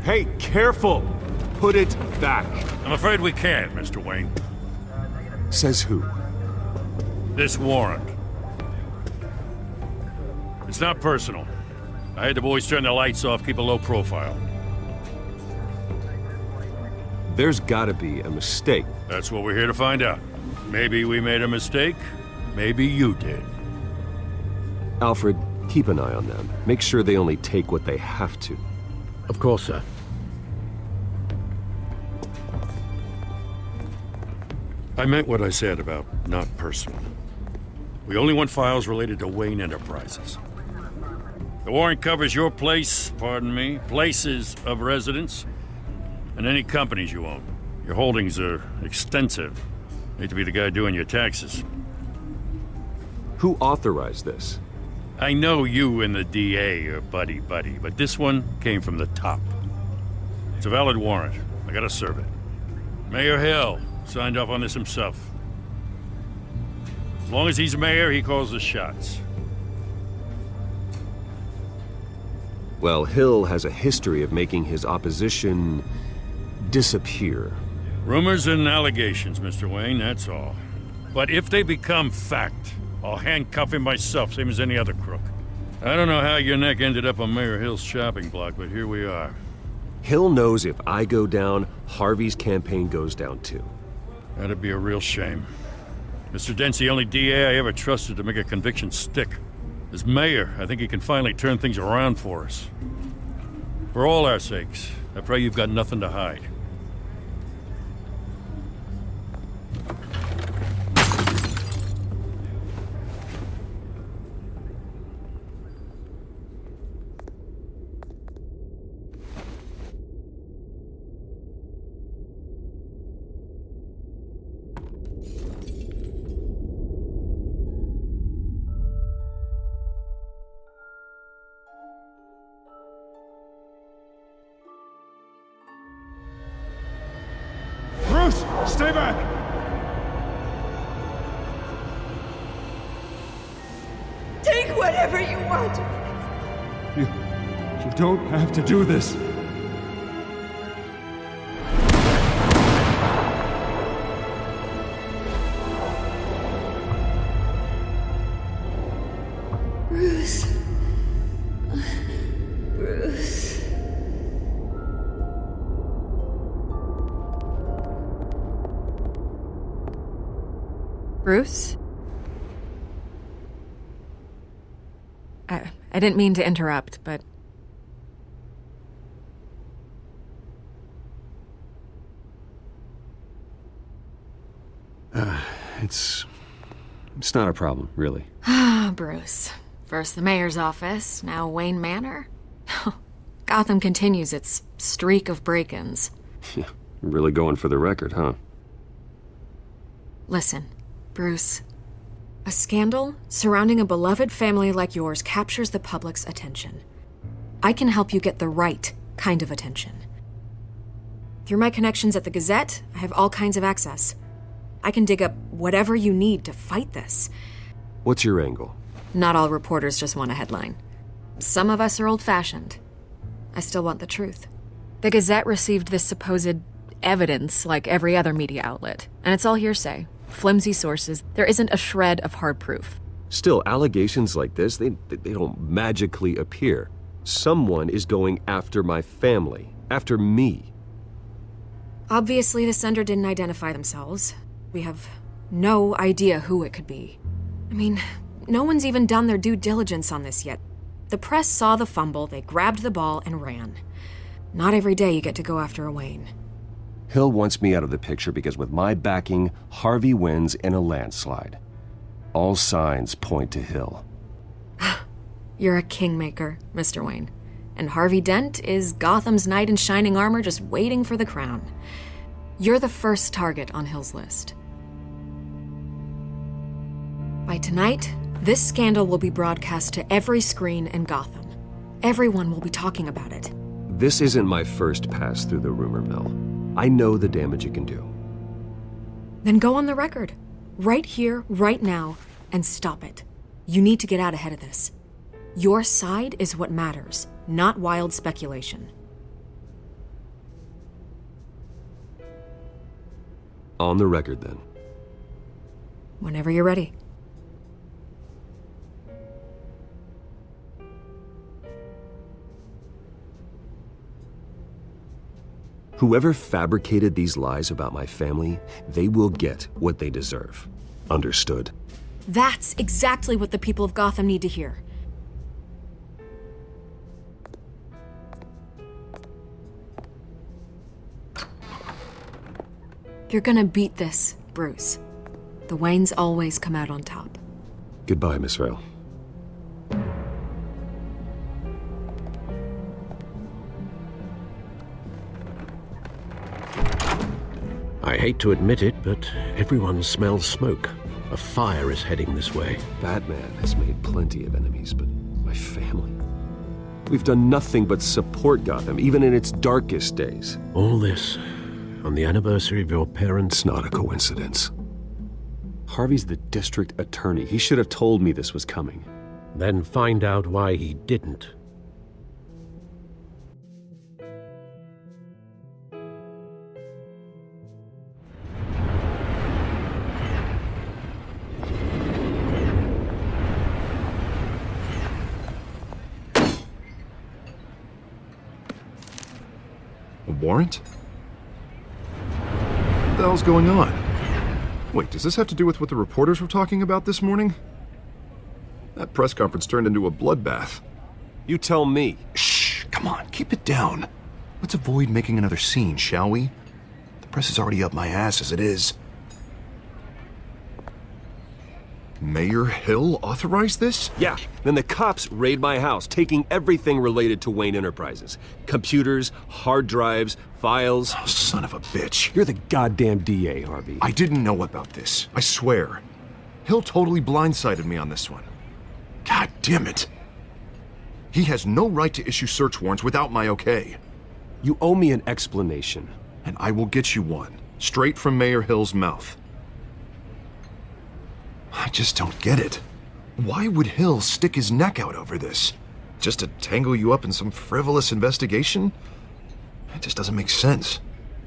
Hey, careful! Put it back. I'm afraid we can't, Mr. Wayne. Says who? This warrant. It's not personal. I had the boys turn the lights off, keep a low profile. There's gotta be a mistake. That's what we're here to find out. Maybe we made a mistake. Maybe you did. Alfred, keep an eye on them. Make sure they only take what they have to. Of course, sir. I meant what I said about not personal. We only want files related to Wayne Enterprises. The warrant covers your places of residence, and any companies you own. Your holdings are extensive. Hate to be the guy doing your taxes. Who authorized this? I know you and the DA are buddy-buddy, but this one came from the top. It's a valid warrant. I gotta serve it. Mayor Hill signed off on this himself. As long as he's mayor, he calls the shots. Well, Hill has a history of making his opposition disappear. Rumors and allegations, Mr. Wayne, that's all. But if they become fact, I'll handcuff him myself, same as any other crook. I don't know how your neck ended up on Mayor Hill's shopping block, but here we are. Hill knows if I go down, Harvey's campaign goes down too. That'd be a real shame. Mr. Dent's the only DA I ever trusted to make a conviction stick. As mayor, I think he can finally turn things around for us. For all our sakes, I pray you've got nothing to hide. Stay back! Take whatever you want. You don't have to do this. Bruce. Bruce. Bruce? I didn't mean to interrupt, but... It's not a problem, really. Ah, Bruce. First the mayor's office, now Wayne Manor. Gotham continues its streak of break-ins. Yeah, really going for the record, huh? Listen, Bruce. A scandal surrounding a beloved family like yours captures the public's attention. I can help you get the right kind of attention. Through my connections at the Gazette, I have all kinds of access. I can dig up whatever you need to fight this. What's your angle? Not all reporters just want a headline. Some of us are old-fashioned. I still want the truth. The Gazette received this supposed evidence like every other media outlet, and it's all hearsay. Flimsy sources. There isn't a shred of hard proof. Still, allegations like this, they don't magically appear. Someone is going after my family, after me. Obviously, the sender didn't identify themselves. We have no idea who it could be. I mean, no one's even done their due diligence on this yet. The press saw the fumble, they grabbed the ball and ran. Not every day you get to go after a Wayne. Hill wants me out of the picture because with my backing, Harvey wins in a landslide. All signs point to Hill. You're a kingmaker, Mr. Wayne. And Harvey Dent is Gotham's knight in shining armor just waiting for the crown. You're the first target on Hill's list. By tonight, this scandal will be broadcast to every screen in Gotham. Everyone will be talking about it. This isn't my first pass through the rumor mill. I know the damage it can do. Then go on the record. Right here, right now, and stop it. You need to get out ahead of this. Your side is what matters, not wild speculation. On the record, then. Whenever you're ready. Whoever fabricated these lies about my family, they will get what they deserve. Understood? That's exactly what the people of Gotham need to hear. You're gonna beat this, Bruce. The Waynes always come out on top. Goodbye, Miss Vale. I hate to admit it, but everyone smells smoke. A fire is heading this way. Batman has made plenty of enemies, but my family... We've done nothing but support Gotham, even in its darkest days. All this on the anniversary of your parents'... It's not a coincidence. Harvey's the district attorney. He should have told me this was coming. Then find out why he didn't. A warrant? What the hell's going on? Wait, does this have to do with what the reporters were talking about this morning? That press conference turned into a bloodbath. You tell me. Shh, come on, keep it down. Let's avoid making another scene, shall we? The press is already up my ass as it is. Mayor Hill authorized this? Yeah, then the cops raid my house, taking everything related to Wayne Enterprises. Computers, hard drives, files. Oh, son of a bitch. You're the goddamn DA, Harvey. I didn't know about this, I swear. Hill totally blindsided me on this one. God damn it. He has no right to issue search warrants without my okay. You owe me an explanation. And I will get you one, straight from Mayor Hill's mouth. I just don't get it. Why would Hill stick his neck out over this? Just to tangle you up in some frivolous investigation? It just doesn't make sense.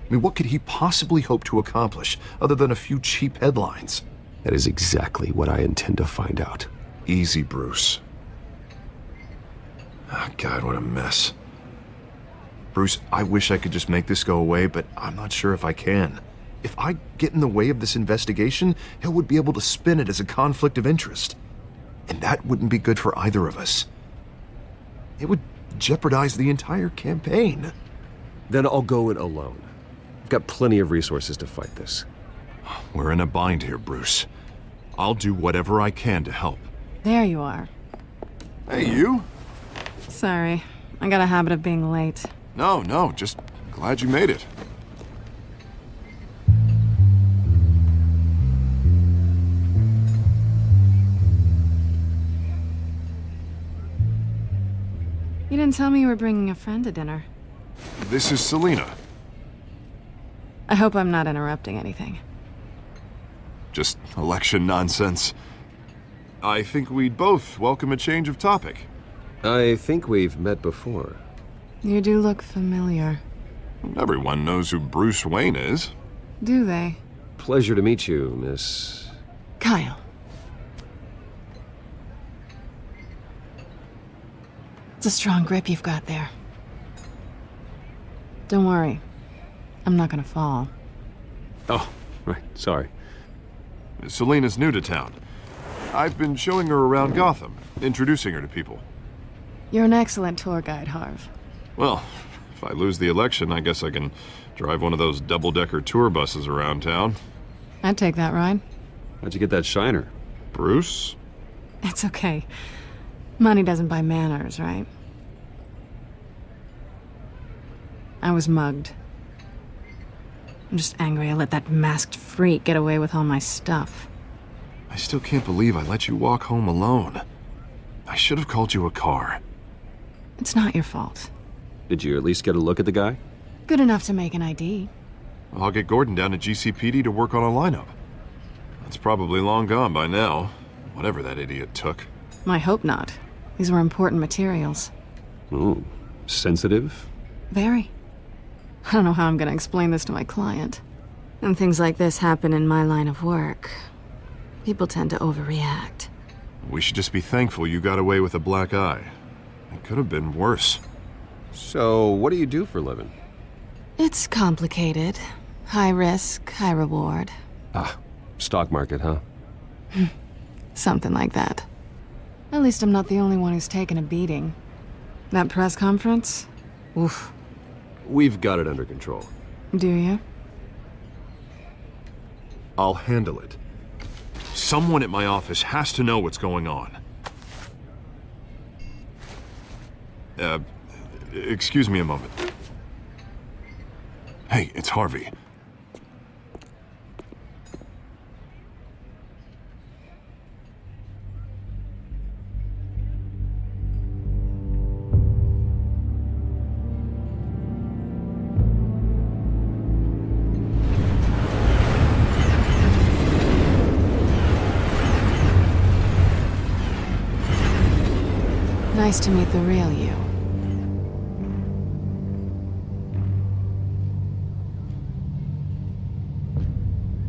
I mean, what could he possibly hope to accomplish other than a few cheap headlines? That is exactly what I intend to find out. Easy, Bruce. Oh, God, what a mess. Bruce, I wish I could just make this go away, but I'm not sure if I can. If I get in the way of this investigation, Hill would be able to spin it as a conflict of interest. And that wouldn't be good for either of us. It would jeopardize the entire campaign. Then I'll go it alone. I've got plenty of resources to fight this. We're in a bind here, Bruce. I'll do whatever I can to help. There you are. Hey, you? Sorry, I got a habit of being late. No, just glad you made it. You didn't tell me you were bringing a friend to dinner. This is Selina. I hope I'm not interrupting anything. Just election nonsense. I think we'd both welcome a change of topic. I think we've met before. You do look familiar. Everyone knows who Bruce Wayne is. Do they? Pleasure to meet you, Miss... Kyle. It's a strong grip you've got there. Don't worry. I'm not gonna fall. Oh, right. Sorry. Selina's new to town. I've been showing her around Gotham, introducing her to people. You're an excellent tour guide, Harv. Well, if I lose the election, I guess I can drive one of those double-decker tour buses around town. I'd take that ride. How'd you get that shiner? Bruce? It's okay. Money doesn't buy manners, right? I was mugged. I'm just angry I let that masked freak get away with all my stuff. I still can't believe I let you walk home alone. I should have called you a car. It's not your fault. Did you at least get a look at the guy? Good enough to make an ID. I'll get Gordon down to GCPD to work on a lineup. That's probably long gone by now, whatever that idiot took. I hope not. These were important materials. Ooh, sensitive? Very. I don't know how I'm gonna explain this to my client. And things like this happen in my line of work. People tend to overreact. We should just be thankful you got away with a black eye. It could have been worse. So, what do you do for a living? It's complicated. High risk, high reward. Ah, stock market, huh? Something like that. At least I'm not the only one who's taken a beating. That press conference? Oof. We've got it under control. Do you? I'll handle it. Someone at my office has to know what's going on. Excuse me a moment. Hey, it's Harvey. Nice to meet the real you.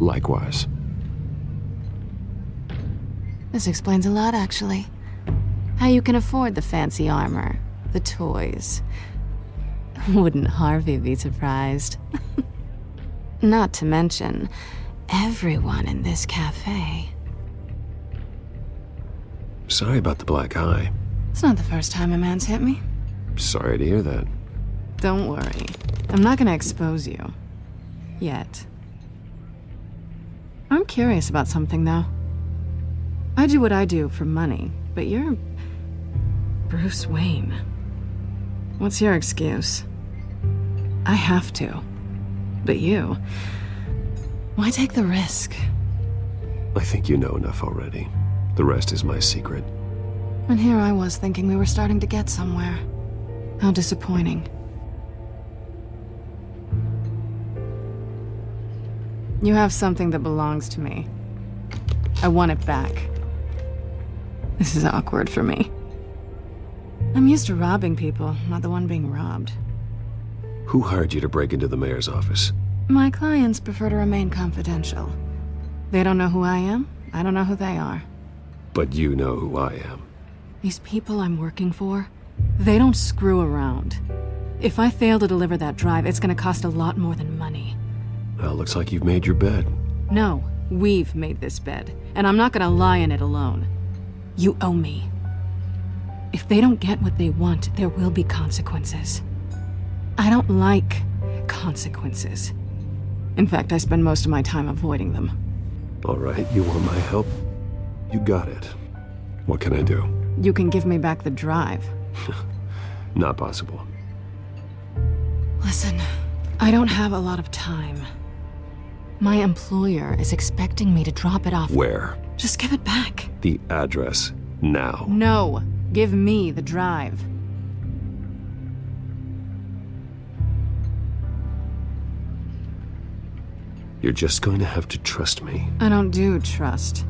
Likewise. This explains a lot, actually. How you can afford the fancy armor, the toys. Wouldn't Harvey be surprised? Not to mention, everyone in this cafe. Sorry about the black eye. It's not the first time a man's hit me. Sorry to hear that. Don't worry. I'm not gonna expose you. Yet. I'm curious about something, though. I do what I do for money, but you're Bruce Wayne. What's your excuse? I have to. But you... why take the risk? I think you know enough already. The rest is my secret. And here I was thinking we were starting to get somewhere. How disappointing. You have something that belongs to me. I want it back. This is awkward for me. I'm used to robbing people, not the one being robbed. Who hired you to break into the mayor's office? My clients prefer to remain confidential. They don't know who I am, I don't know who they are. But you know who I am. These people I'm working for, they don't screw around. If I fail to deliver that drive, it's gonna cost a lot more than money. Well, looks like you've made your bed. No, we've made this bed, and I'm not gonna lie in it alone. You owe me. If they don't get what they want, there will be consequences. I don't like consequences. In fact, I spend most of my time avoiding them. All right, you want my help? You got it. What can I do? You can give me back the drive. Not possible. Listen, I don't have a lot of time. My employer is expecting me to drop it off. Where? Just give it back. The address, now. No, give me the drive. You're just going to have to trust me. I don't do trust.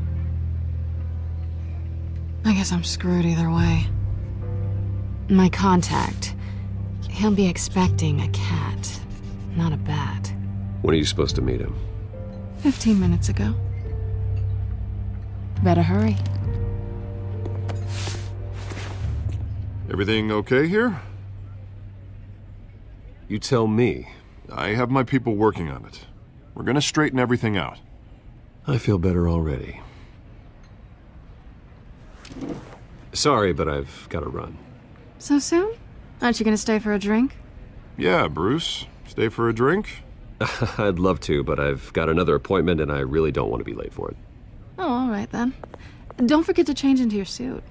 I guess I'm screwed either way. My contact, he'll be expecting a cat, not a bat. When are you supposed to meet him? 15 minutes ago. Better hurry. Everything okay here? You tell me. I have my people working on it. We're gonna straighten everything out. I feel better already. Sorry, but I've got to run. So soon? Aren't you gonna stay for a drink? Yeah, Bruce. Stay for a drink? I'd love to, but I've got another appointment and I really don't want to be late for it. Oh, all right then. Don't forget to change into your suit.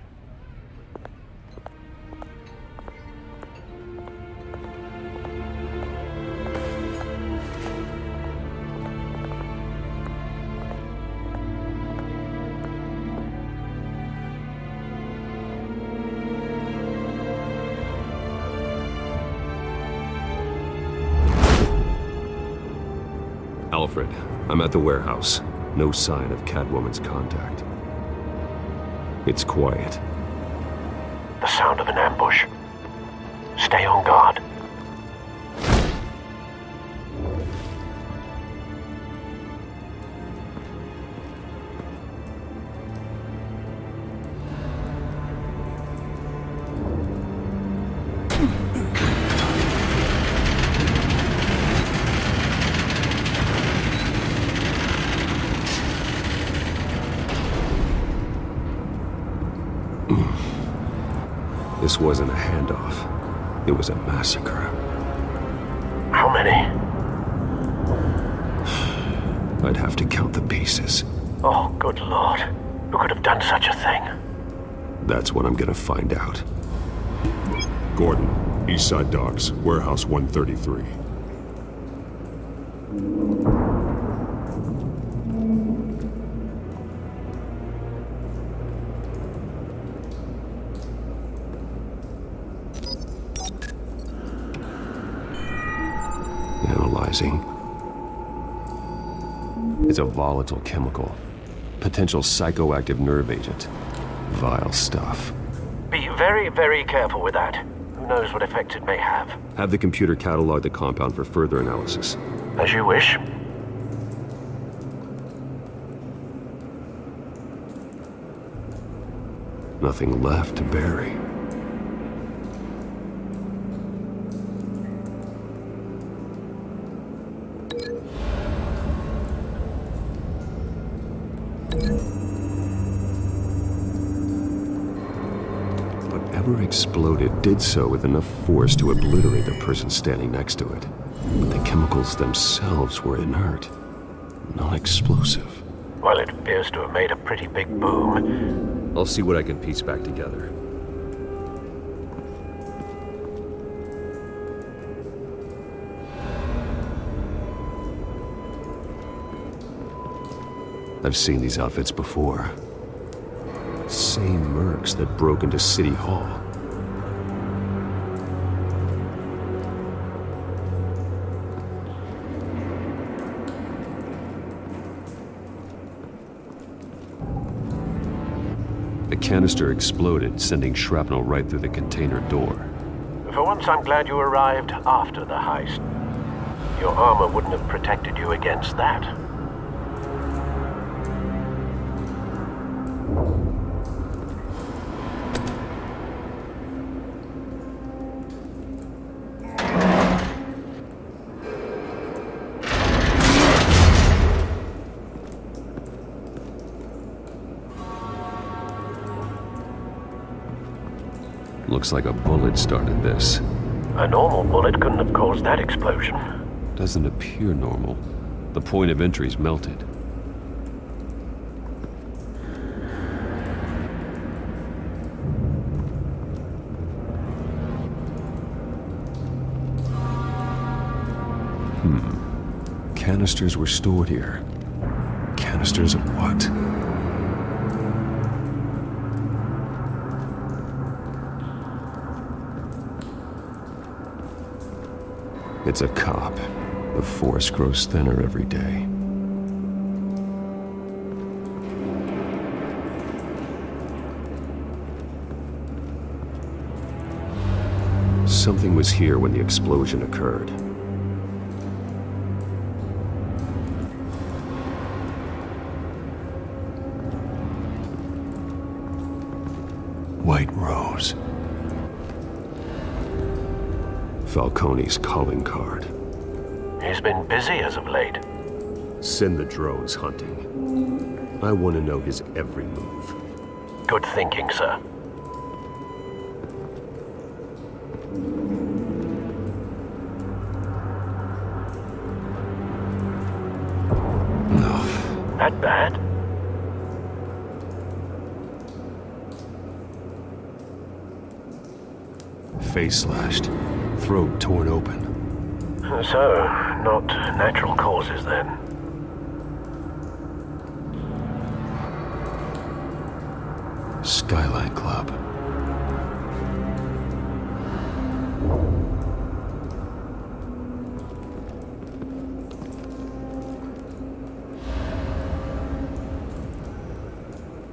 Alfred, I'm at the warehouse. No sign of Catwoman's contact. It's quiet. The sound of an ambush. Stay on guard. This wasn't a handoff. It was a massacre. How many? I'd have to count the pieces. Oh, good Lord. Who could have done such a thing? That's what I'm gonna find out. Gordon, Eastside Docks, Warehouse 133. Analyzing. It's a volatile chemical. Potential psychoactive nerve agent. Vile stuff. Be very, very careful with that. Who knows what effects it may have. Have the computer catalog the compound for further analysis. As you wish. Nothing left to bury. Whatever exploded did so with enough force to obliterate the person standing next to it. But the chemicals themselves were inert, non-explosive. Well, it appears to have made a pretty big boom. I'll see what I can piece back together. I've seen these outfits before. Same mercs that broke into City Hall. The canister exploded, sending shrapnel right through the container door. For once, I'm glad you arrived after the heist. Your armor wouldn't have protected you against that. Looks like a bullet started this. A normal bullet couldn't have caused that explosion. Doesn't appear normal. The point of entry's melted. Canisters were stored here. Canisters of what? It's a cop. The force grows thinner every day. Something was here when the explosion occurred. White Rose. Falcone's calling card. He's been busy as of late. Send the drones hunting. I want to know his every move. Good thinking, sir. No. That bad? Face slashed. Throat torn open. So, not natural causes then. Skyline Club.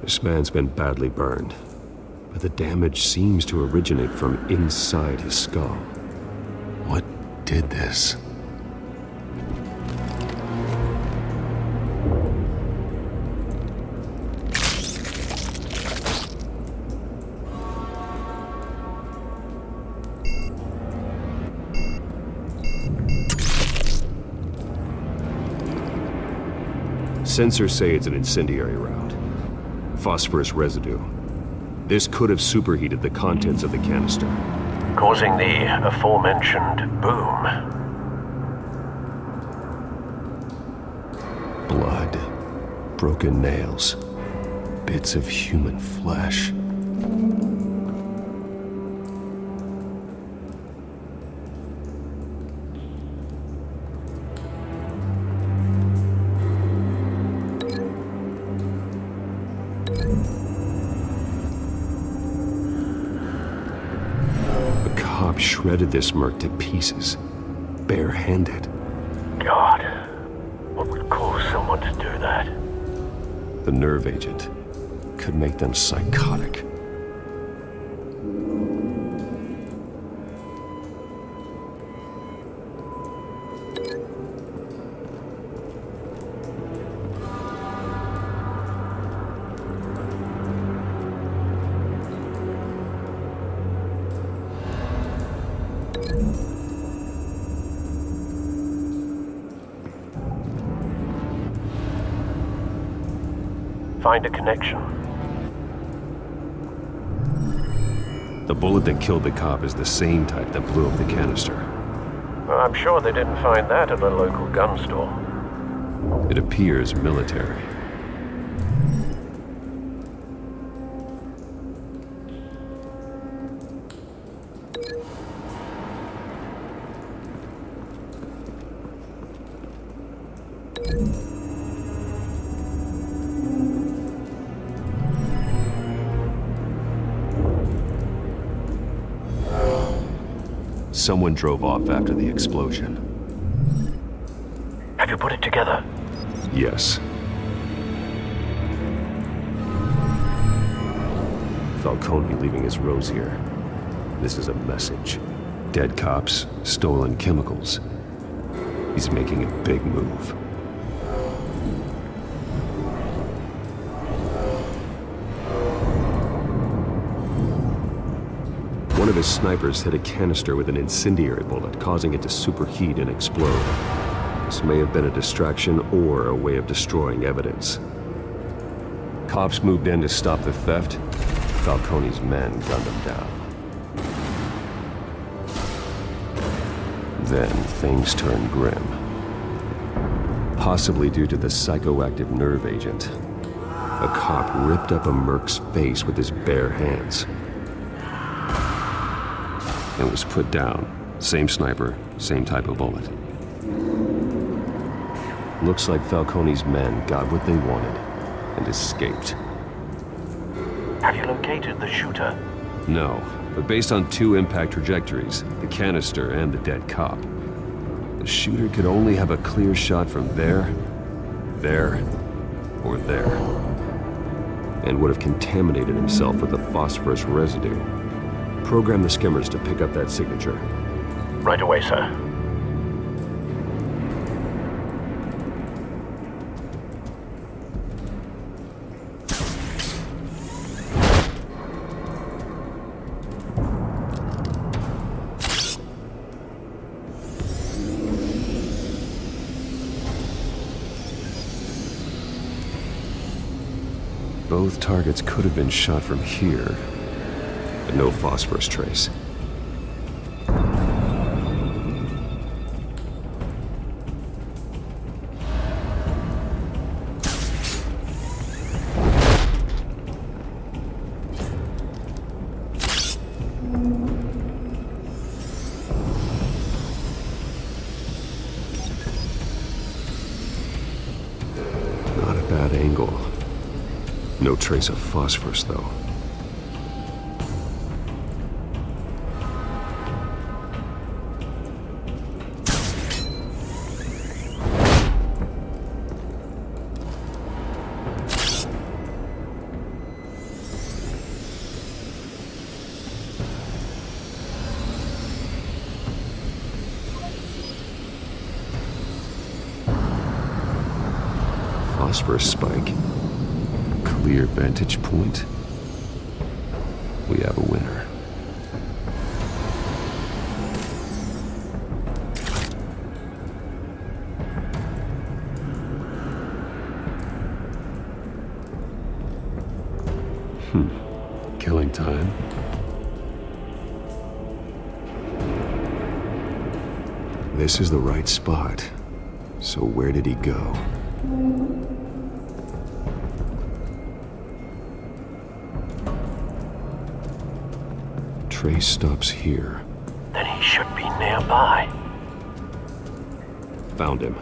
This man's been badly burned, but the damage seems to originate from inside his skull. What did this? Sensors say it's an incendiary route. Phosphorus residue. This could have superheated the contents of the canister, causing the aforementioned boom. Blood, broken nails, bits of human flesh. Shredded this merc to pieces, bare-handed. God, what would cause someone to do that? The nerve agent could make them psychotic. find a connection. The bullet that killed the cop is the same type that blew up the canister. Well, I'm sure they didn't find that at a local gun store. It appears military. Someone drove off after the explosion. Have you put it together? Yes. Falcone leaving his rose here. This is a message. Dead cops, stolen chemicals. He's making a big move. One of his snipers hit a canister with an incendiary bullet, causing it to superheat and explode. This may have been a distraction or a way of destroying evidence. Cops moved in to stop the theft. Falcone's men gunned him down. Then things turned grim. Possibly due to the psychoactive nerve agent. A cop ripped up a merc's face with his bare hands. And was put down. Same sniper, same type of bullet. Looks like Falcone's men got what they wanted and escaped. Have you located the shooter? No, but based on 2 impact trajectories, the canister and the dead cop, the shooter could only have a clear shot from there, or there, and would have contaminated himself with the phosphorus residue. Program the skimmers to pick up that signature. Right away, sir. Both targets could have been shot from here, but no phosphorus trace. Not a bad angle. No trace of phosphorus, though. Phosphorus spike. Clear vantage point. We have a winner. Killing time. This is the right spot. So where did he go? Trace stops here. Then he should be nearby. Found him.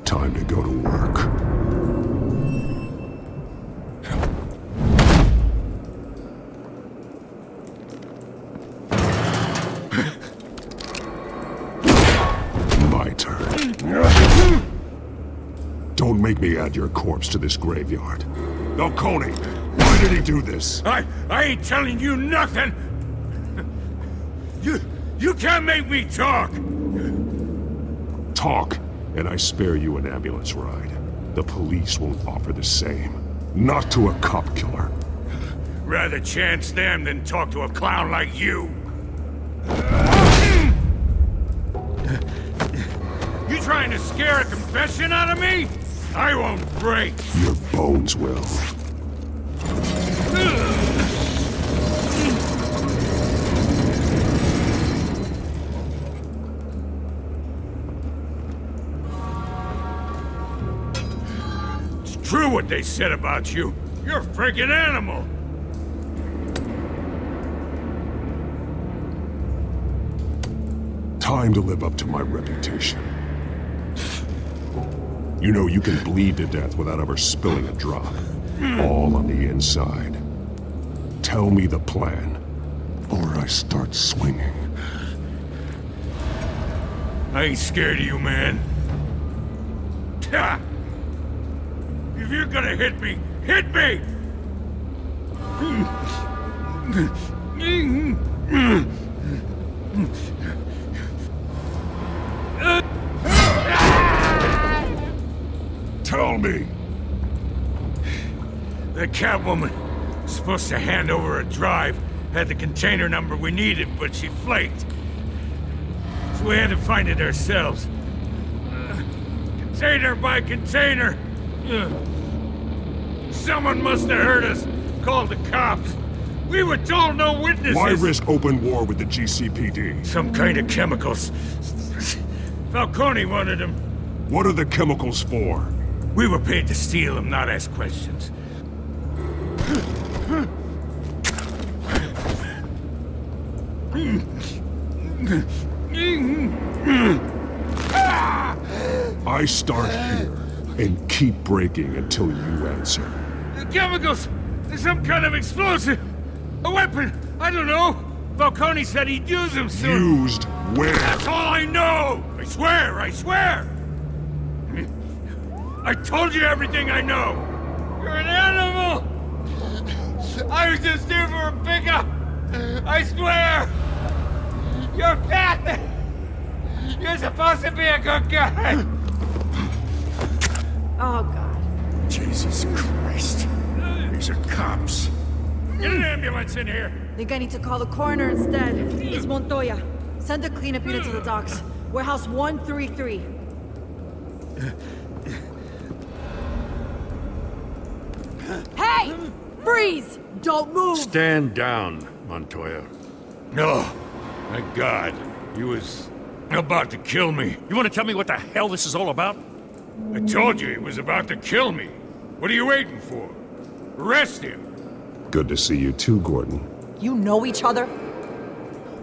Time to go to work. My turn. Don't make me add your corpse to this graveyard. Falcone! Why did he do this? I ain't telling you nothing! You can't make me talk! Talk, and I spare you an ambulance ride. The police won't offer the same. Not to a cop killer. Rather chance them than talk to a clown like you. You trying to scare a confession out of me? I won't break! Your bones will. It's true what they said about you. You're a freaking animal! Time to live up to my reputation. You know you can bleed to death without ever spilling a drop. All on the inside. Tell me the plan, or I start swinging. I ain't scared of you, man. If you're gonna hit me, hit me! Tell me! The Catwoman was supposed to hand over a drive, had the container number we needed, but she flaked. So we had to find it ourselves. Container by container! Someone must have heard us, called the cops. We were told no witnesses! Why risk open war with the GCPD? Some kind of chemicals. Falcone wanted them. What are the chemicals for? We were paid to steal them, not ask questions. I start here and keep breaking until you answer. The chemicals! There's some kind of explosive! A weapon! I don't know! Falcone said he'd use them soon! Used where? That's all I know! I swear! I swear! I told you everything I know! You're an animal! I was just here for a pickup! I swear! You're fat! You're supposed to be a good guy! Oh, God. Jesus Christ. These are cops. Get an ambulance in here! Think I need to call the coroner instead. It's Montoya. Send a cleanup unit to the docks. Warehouse 133. Hey! Freeze! Don't move! Stand down, Montoya. No. Thank God. He was about to kill me. You want to tell me what the hell this is all about? I told you he was about to kill me. What are you waiting for? Arrest him. Good to see you too, Gordon. You know each other?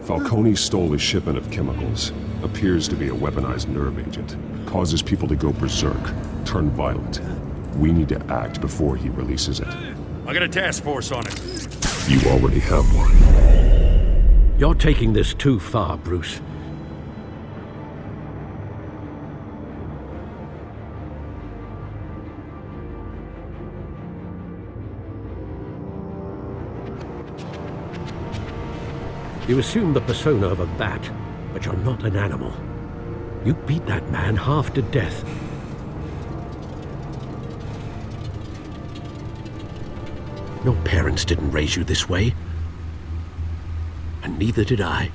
Falcone stole a shipment of chemicals. Appears to be a weaponized nerve agent. Causes people to go berserk, turn violent. We need to act before he releases it. I got a task force on it. You already have one. You're taking this too far, Bruce. You assume the persona of a bat, but you're not an animal. You beat that man half to death. Your parents didn't raise you this way. And neither did I.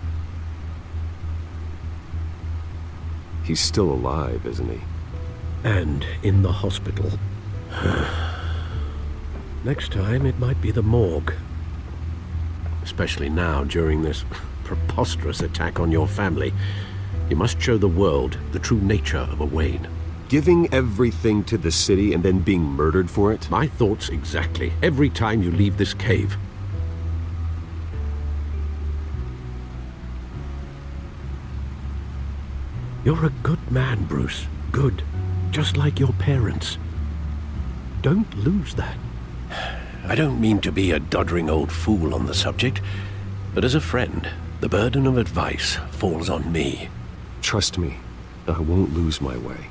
He's still alive, isn't he? And in the hospital. Next time, it might be the morgue. Especially now, during this preposterous attack on your family. You must show the world the true nature of a Wayne. Giving everything to the city and then being murdered for it? My thoughts exactly. Every time you leave this cave. You're a good man, Bruce. Good. Just like your parents. Don't lose that. I don't mean to be a doddering old fool on the subject, but as a friend, the burden of advice falls on me. Trust me, I won't lose my way.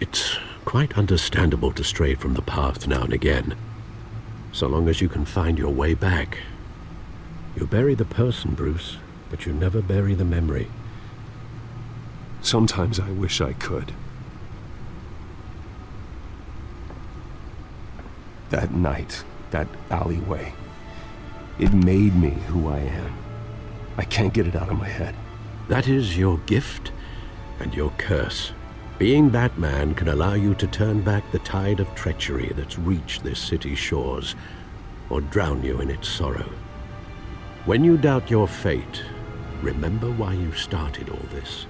It's quite understandable to stray from the path now and again. So long as you can find your way back. You bury the person, Bruce, but you never bury the memory. Sometimes I wish I could. That night, that alleyway, it made me who I am. I can't get it out of my head. That is your gift and your curse. Being Batman can allow you to turn back the tide of treachery that's reached this city's shores, or drown you in its sorrow. When you doubt your fate, remember why you started all this.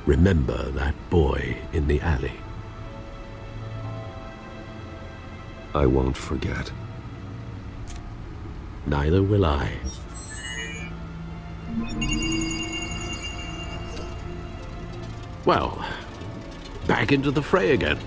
Remember that boy in the alley. I won't forget. Neither will I. Well, back into the fray again.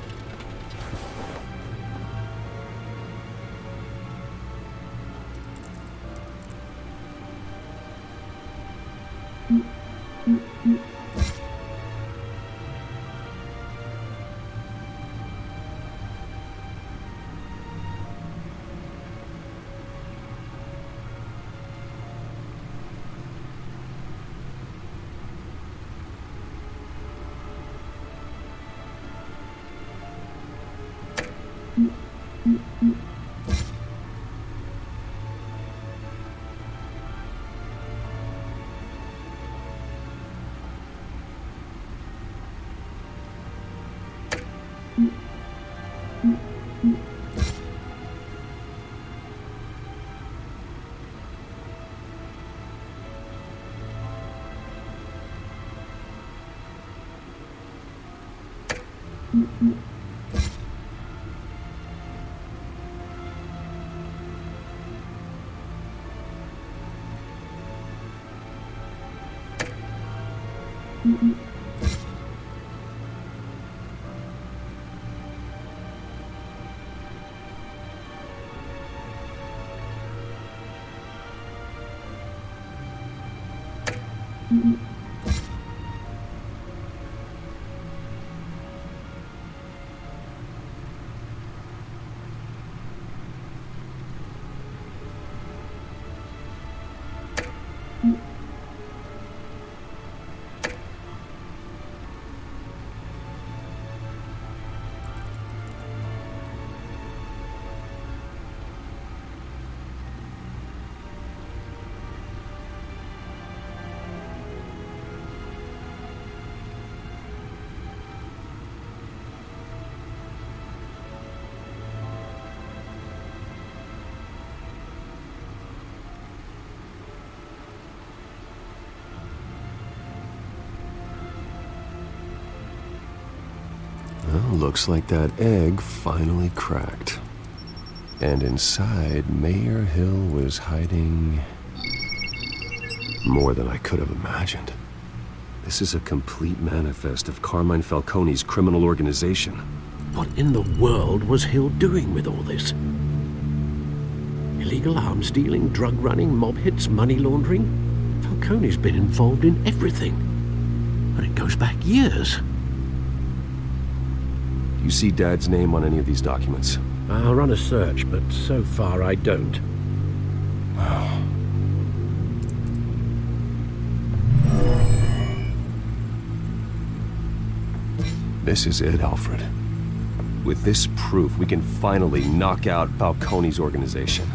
Well, looks like that egg finally cracked. And inside, Mayor Hill was hiding more than I could have imagined. This is a complete manifest of Carmine Falcone's criminal organization. What in the world was Hill doing with all this? Illegal arms dealing, drug running, mob hits, money laundering? Falcone's been involved in everything. And it goes back years. Do you see Dad's name on any of these documents? I'll run a search, but so far I don't. This is it, Alfred. With this proof, we can finally knock out Falcone's organization.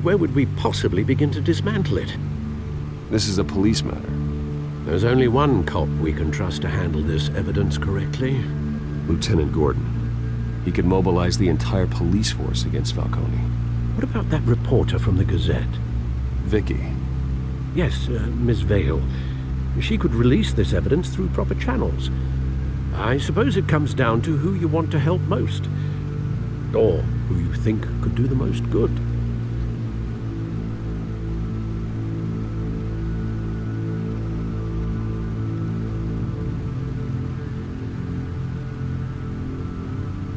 Where would we possibly begin to dismantle it? This is a police matter. There's only one cop we can trust to handle this evidence correctly. Lieutenant Gordon. He could mobilize the entire police force against Falcone. What about that reporter from the Gazette? Vicky. Yes, Miss Vale. She could release this evidence through proper channels. I suppose it comes down to who you want to help most. Or who you think could do the most good.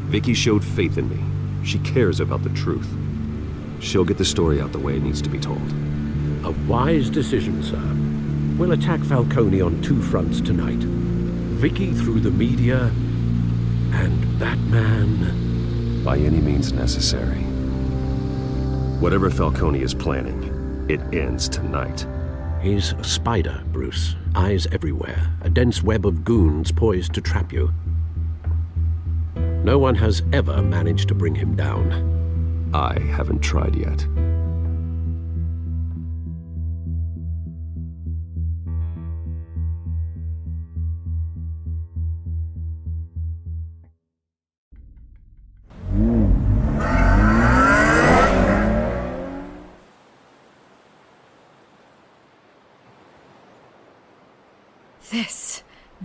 Vicky showed faith in me. She cares about the truth. She'll get the story out the way it needs to be told. A wise decision, sir. We'll attack Falcone on two fronts tonight. Vicky through the media, and Batman... by any means necessary. Whatever Falcone is planning, it ends tonight. He's a spider, Bruce. Eyes everywhere. A dense web of goons poised to trap you. No one has ever managed to bring him down. I haven't tried yet.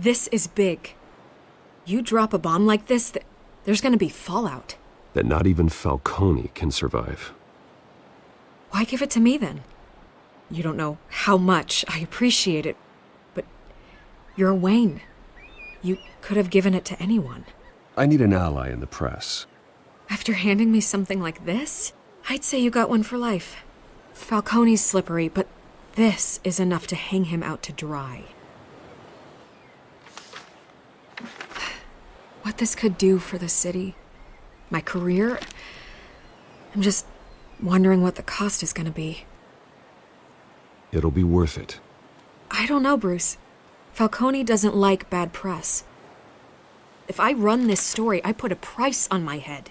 This is big. You drop a bomb like this, there's gonna be fallout. That not even Falcone can survive. Why give it to me then? You don't know how much I appreciate it, but you're Wayne. You could have given it to anyone. I need an ally in the press. After handing me something like this, I'd say you got one for life. Falcone's slippery, but this is enough to hang him out to dry. What this could do for the city, my career, I'm just wondering what the cost is gonna be. It'll be worth it. I don't know, Bruce. Falcone doesn't like bad press. If I run this story, I put a price on my head.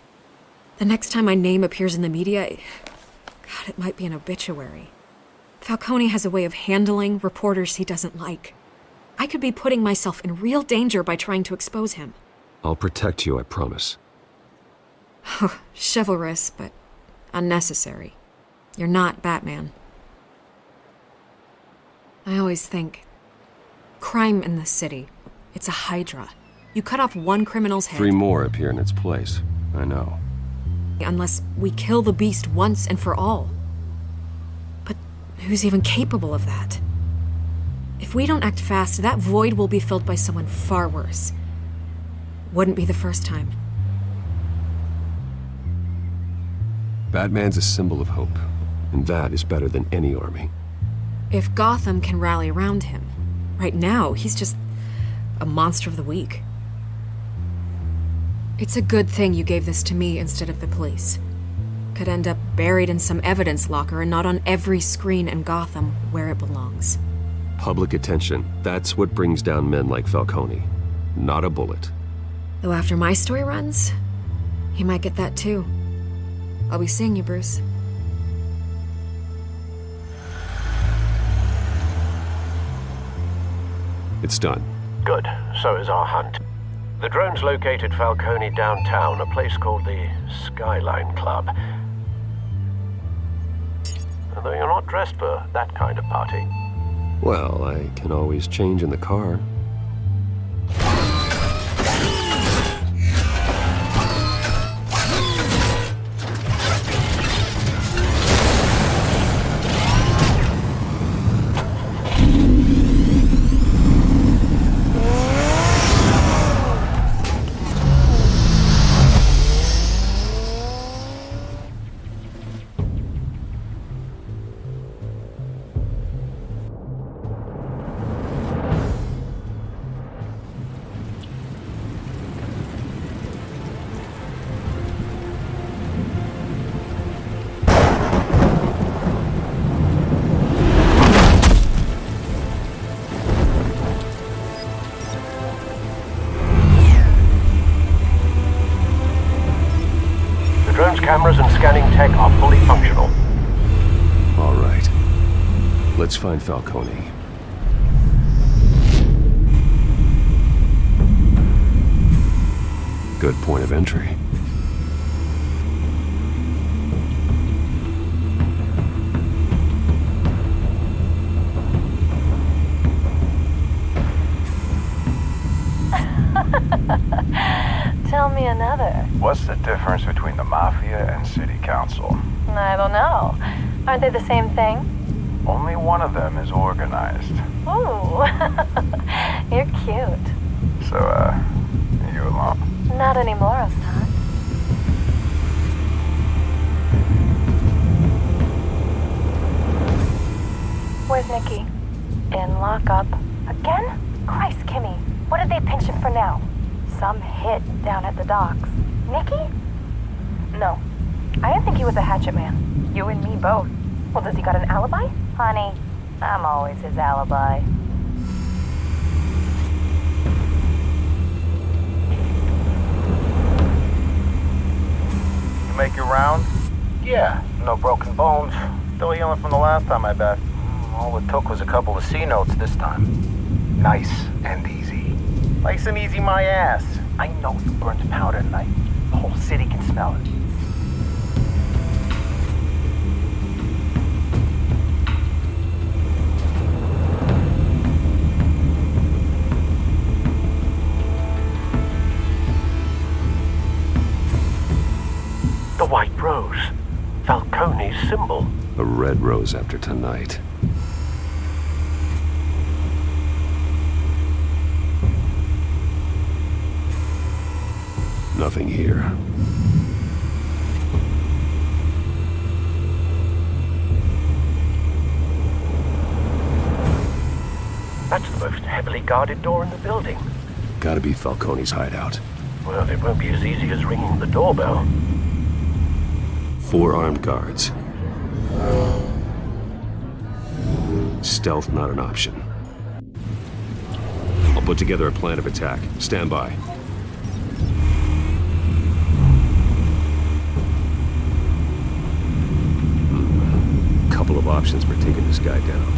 The next time my name appears in the media, God, it might be an obituary. Falcone has a way of handling reporters he doesn't like. I could be putting myself in real danger by trying to expose him. I'll protect you, I promise. Chivalrous, but unnecessary. You're not Batman. I always think, crime in this city, it's a hydra. You cut off one criminal's head. 3 more appear in its place. I know. Unless we kill the beast once and for all. But who's even capable of that? If we don't act fast, that void will be filled by someone far worse. Wouldn't be the first time. Batman's a symbol of hope, and that is better than any army. If Gotham can rally around him, right now he's just a monster of the week. It's a good thing you gave this to me instead of the police. Could end up buried in some evidence locker and not on every screen in Gotham where it belongs. Public attention, that's what brings down men like Falcone. Not a bullet. Though after my story runs, he might get that too. I'll be seeing you, Bruce. It's done. Good. So is our hunt. The drones located Falcone downtown, a place called the Skyline Club. Although you're not dressed for that kind of party. Well, I can always change in the car. Cameras and scanning tech are fully functional. All right. Let's find Falcone. Good point of entry. Tell me another. What's the difference between the Mafia and City Council? I don't know. Aren't they the same thing? Only one of them is organized. Ooh. You're cute. So, you alone? Not anymore, Ostat. Where's Nikki? In lockup. Again? Christ, Kimmy. What did they pinch him for now? Some hit down at the docks. Nikki? No. I didn't think he was a hatchet man. You and me both. Well, does he got an alibi? Honey, I'm always his alibi. You make your round? Yeah, no broken bones. Still healing from the last time, I bet. All it took was a couple of C notes this time. Nice and easy. Nice and easy my ass. I know you burned powder tonight. The whole city can smell it. white rose. Falcone's symbol. A red rose after tonight. Nothing here. That's the most heavily guarded door in the building. Gotta be Falcone's hideout. Well, it won't be as easy as ringing the doorbell. 4 armed guards. Stealth not an option. I'll put together a plan of attack. Stand by. Couple of options for taking this guy down.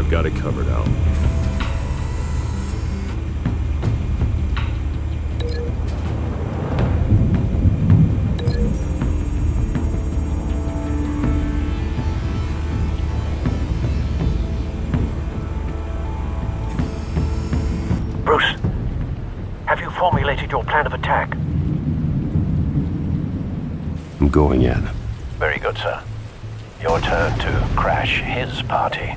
Got it covered, Al. Bruce, have you formulated your plan of attack? I'm going in. Very good, sir. Your turn to crash his party.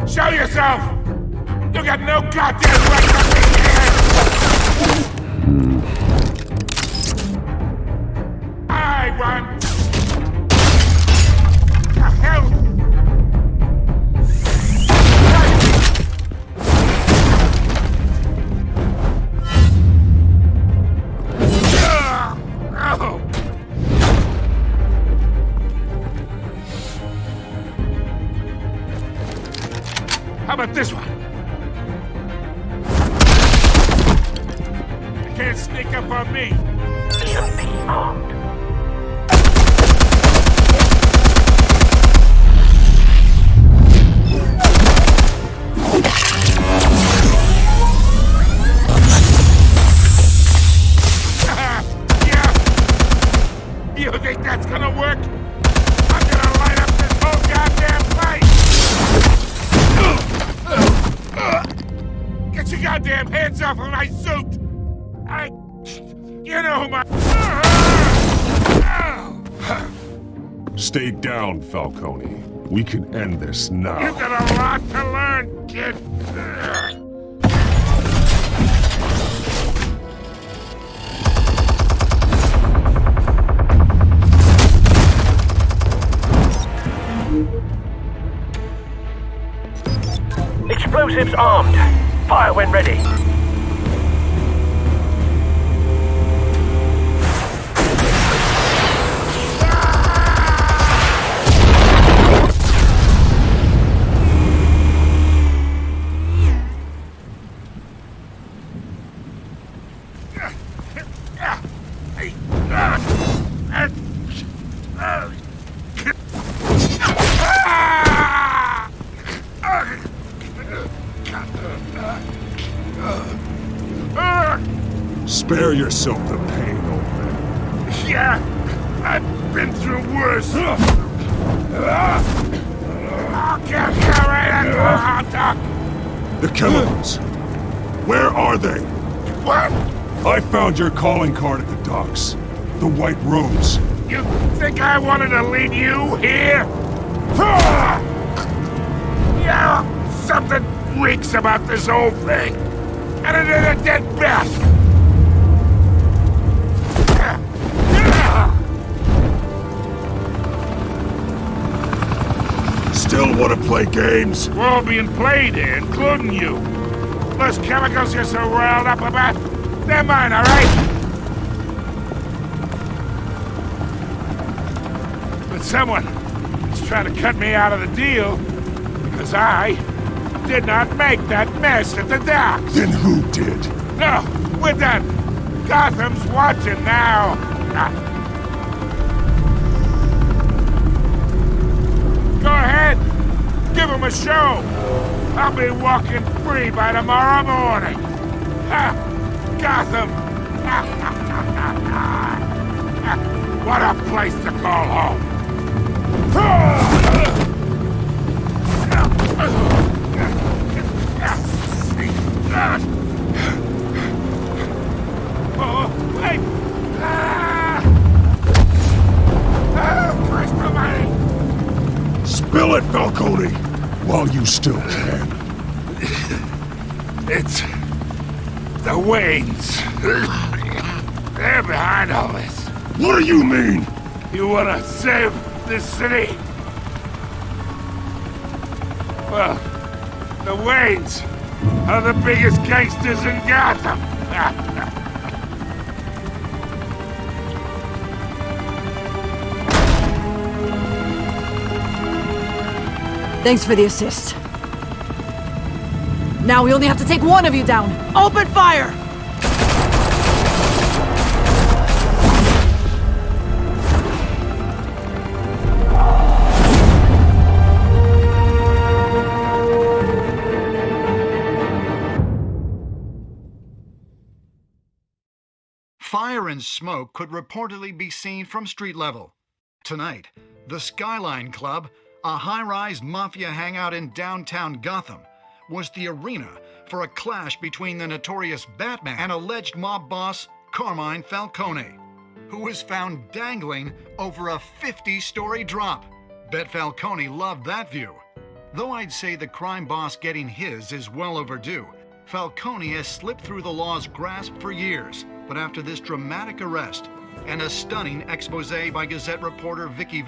Show yourself! You got no goddamn right to be here! I want... The hell? How about this one? You can't sneak up on me. EMP armed. Yeah, off of my suit! You know who my... Stay down, Falcone. We can end this now. You got a lot to learn, kid. Explosives armed. Fire when ready. Spare yourself the pain, old man. Yeah, I've been through worse. I'll get you right at the hot dog. The chemicals. Where are they? What? I found your calling card at the docks. The White Rose. You think I wanted to lead you here? Yeah, something reeks about this whole thing. And it is a dead bat. Still want to play games? We're all being played here, including you. Those chemicals you're so riled up about, they're mine, all right? But someone is trying to cut me out of the deal because I did not make that mess at the docks. Then who did? No, we're done. Gotham's watching now. Go ahead. Give him a show. I'll be walking free by tomorrow morning. Ha! Gotham. What a place to call home. Oh, wait! Christ almighty! Spill it, Falcone, while you still can. It's the Waynes. They're behind all this. What do you mean? You want to save this city? Well, the Waynes are the biggest gangsters in Gotham. Thanks for the assist. Now we only have to take one of you down. Open fire! Fire and smoke could reportedly be seen from street level. Tonight, the Skyline Club, a high-rise mafia hangout in downtown Gotham, was the arena for a clash between the notorious Batman and alleged mob boss Carmine Falcone, who was found dangling over a 50-story drop. Bet Falcone loved that view. Though I'd say the crime boss getting his is well overdue, Falcone has slipped through the law's grasp for years. But after this dramatic arrest and a stunning expose by Gazette reporter Vicky,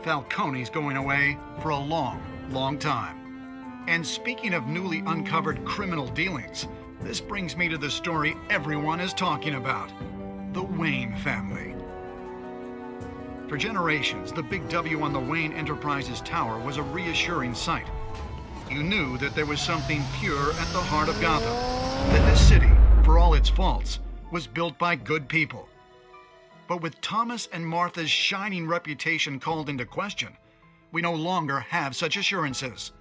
Falcone's going away for a long, long time. And speaking of newly uncovered criminal dealings, this brings me to the story everyone is talking about: the Wayne family. For generations, the big W on the Wayne Enterprises Tower was a reassuring sight. You knew that there was something pure at the heart of Gotham, that this city, for all its faults, was built by good people. But with Thomas and Martha's shining reputation called into question, we no longer have such assurances.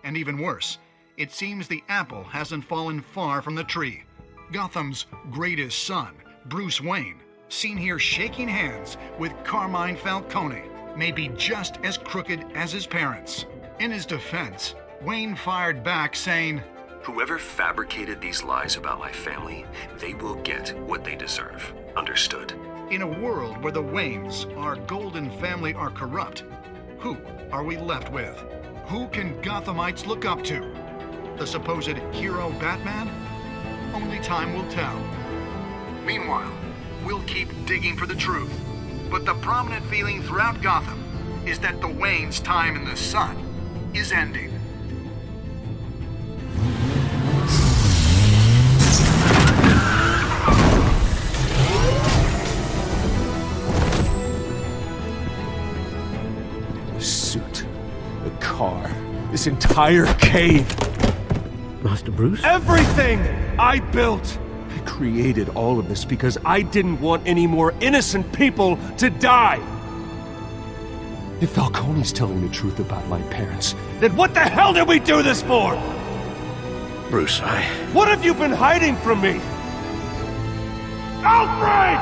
And even worse, it seems the apple hasn't fallen far from the tree. Gotham's greatest son, Bruce Wayne, seen here shaking hands with Carmine Falcone, may be just as crooked as his parents. In his defense, Wayne fired back saying, Whoever fabricated these lies about my family, they will get what they deserve. Understood? In a world where the Waynes, our golden family, are corrupt, who are we left with? Who can Gothamites look up to? The supposed hero Batman? Only time will tell. Meanwhile, we'll keep digging for the truth. But the prominent feeling throughout Gotham is that the Waynes' time in the sun is ending. The suit, the car, this entire cave. Master Bruce? Everything I built! I created all of this because I didn't want any more innocent people to die! If Falcone's telling the truth about my parents, then what the hell did we do this for? Bruce, What have you been hiding from me? Alfred!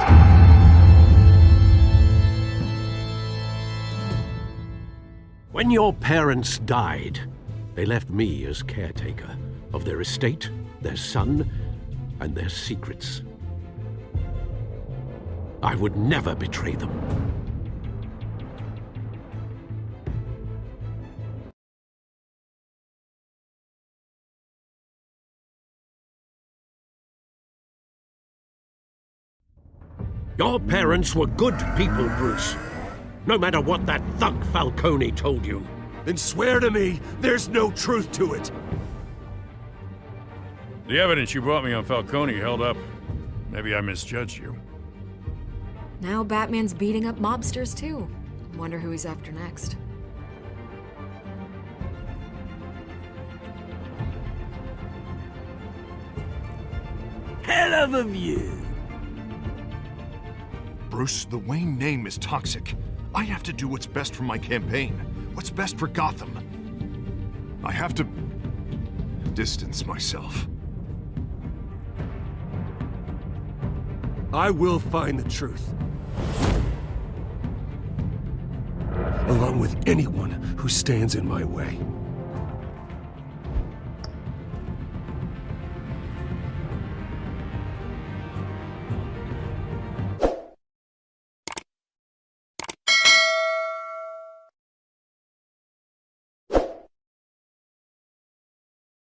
When your parents died, they left me as caretaker of their estate, their son, and their secrets. I would never betray them. Your parents were good people, Bruce. No matter what that thug Falcone told you. Then swear to me there's no truth to it. The evidence you brought me on Falcone held up. Maybe I misjudged you. Now Batman's beating up mobsters too. Wonder who he's after next. Hell of a view. Bruce, the Wayne name is toxic. I have to do what's best for my campaign. What's best for Gotham. I have to distance myself. I will find the truth. Along with anyone who stands in my way.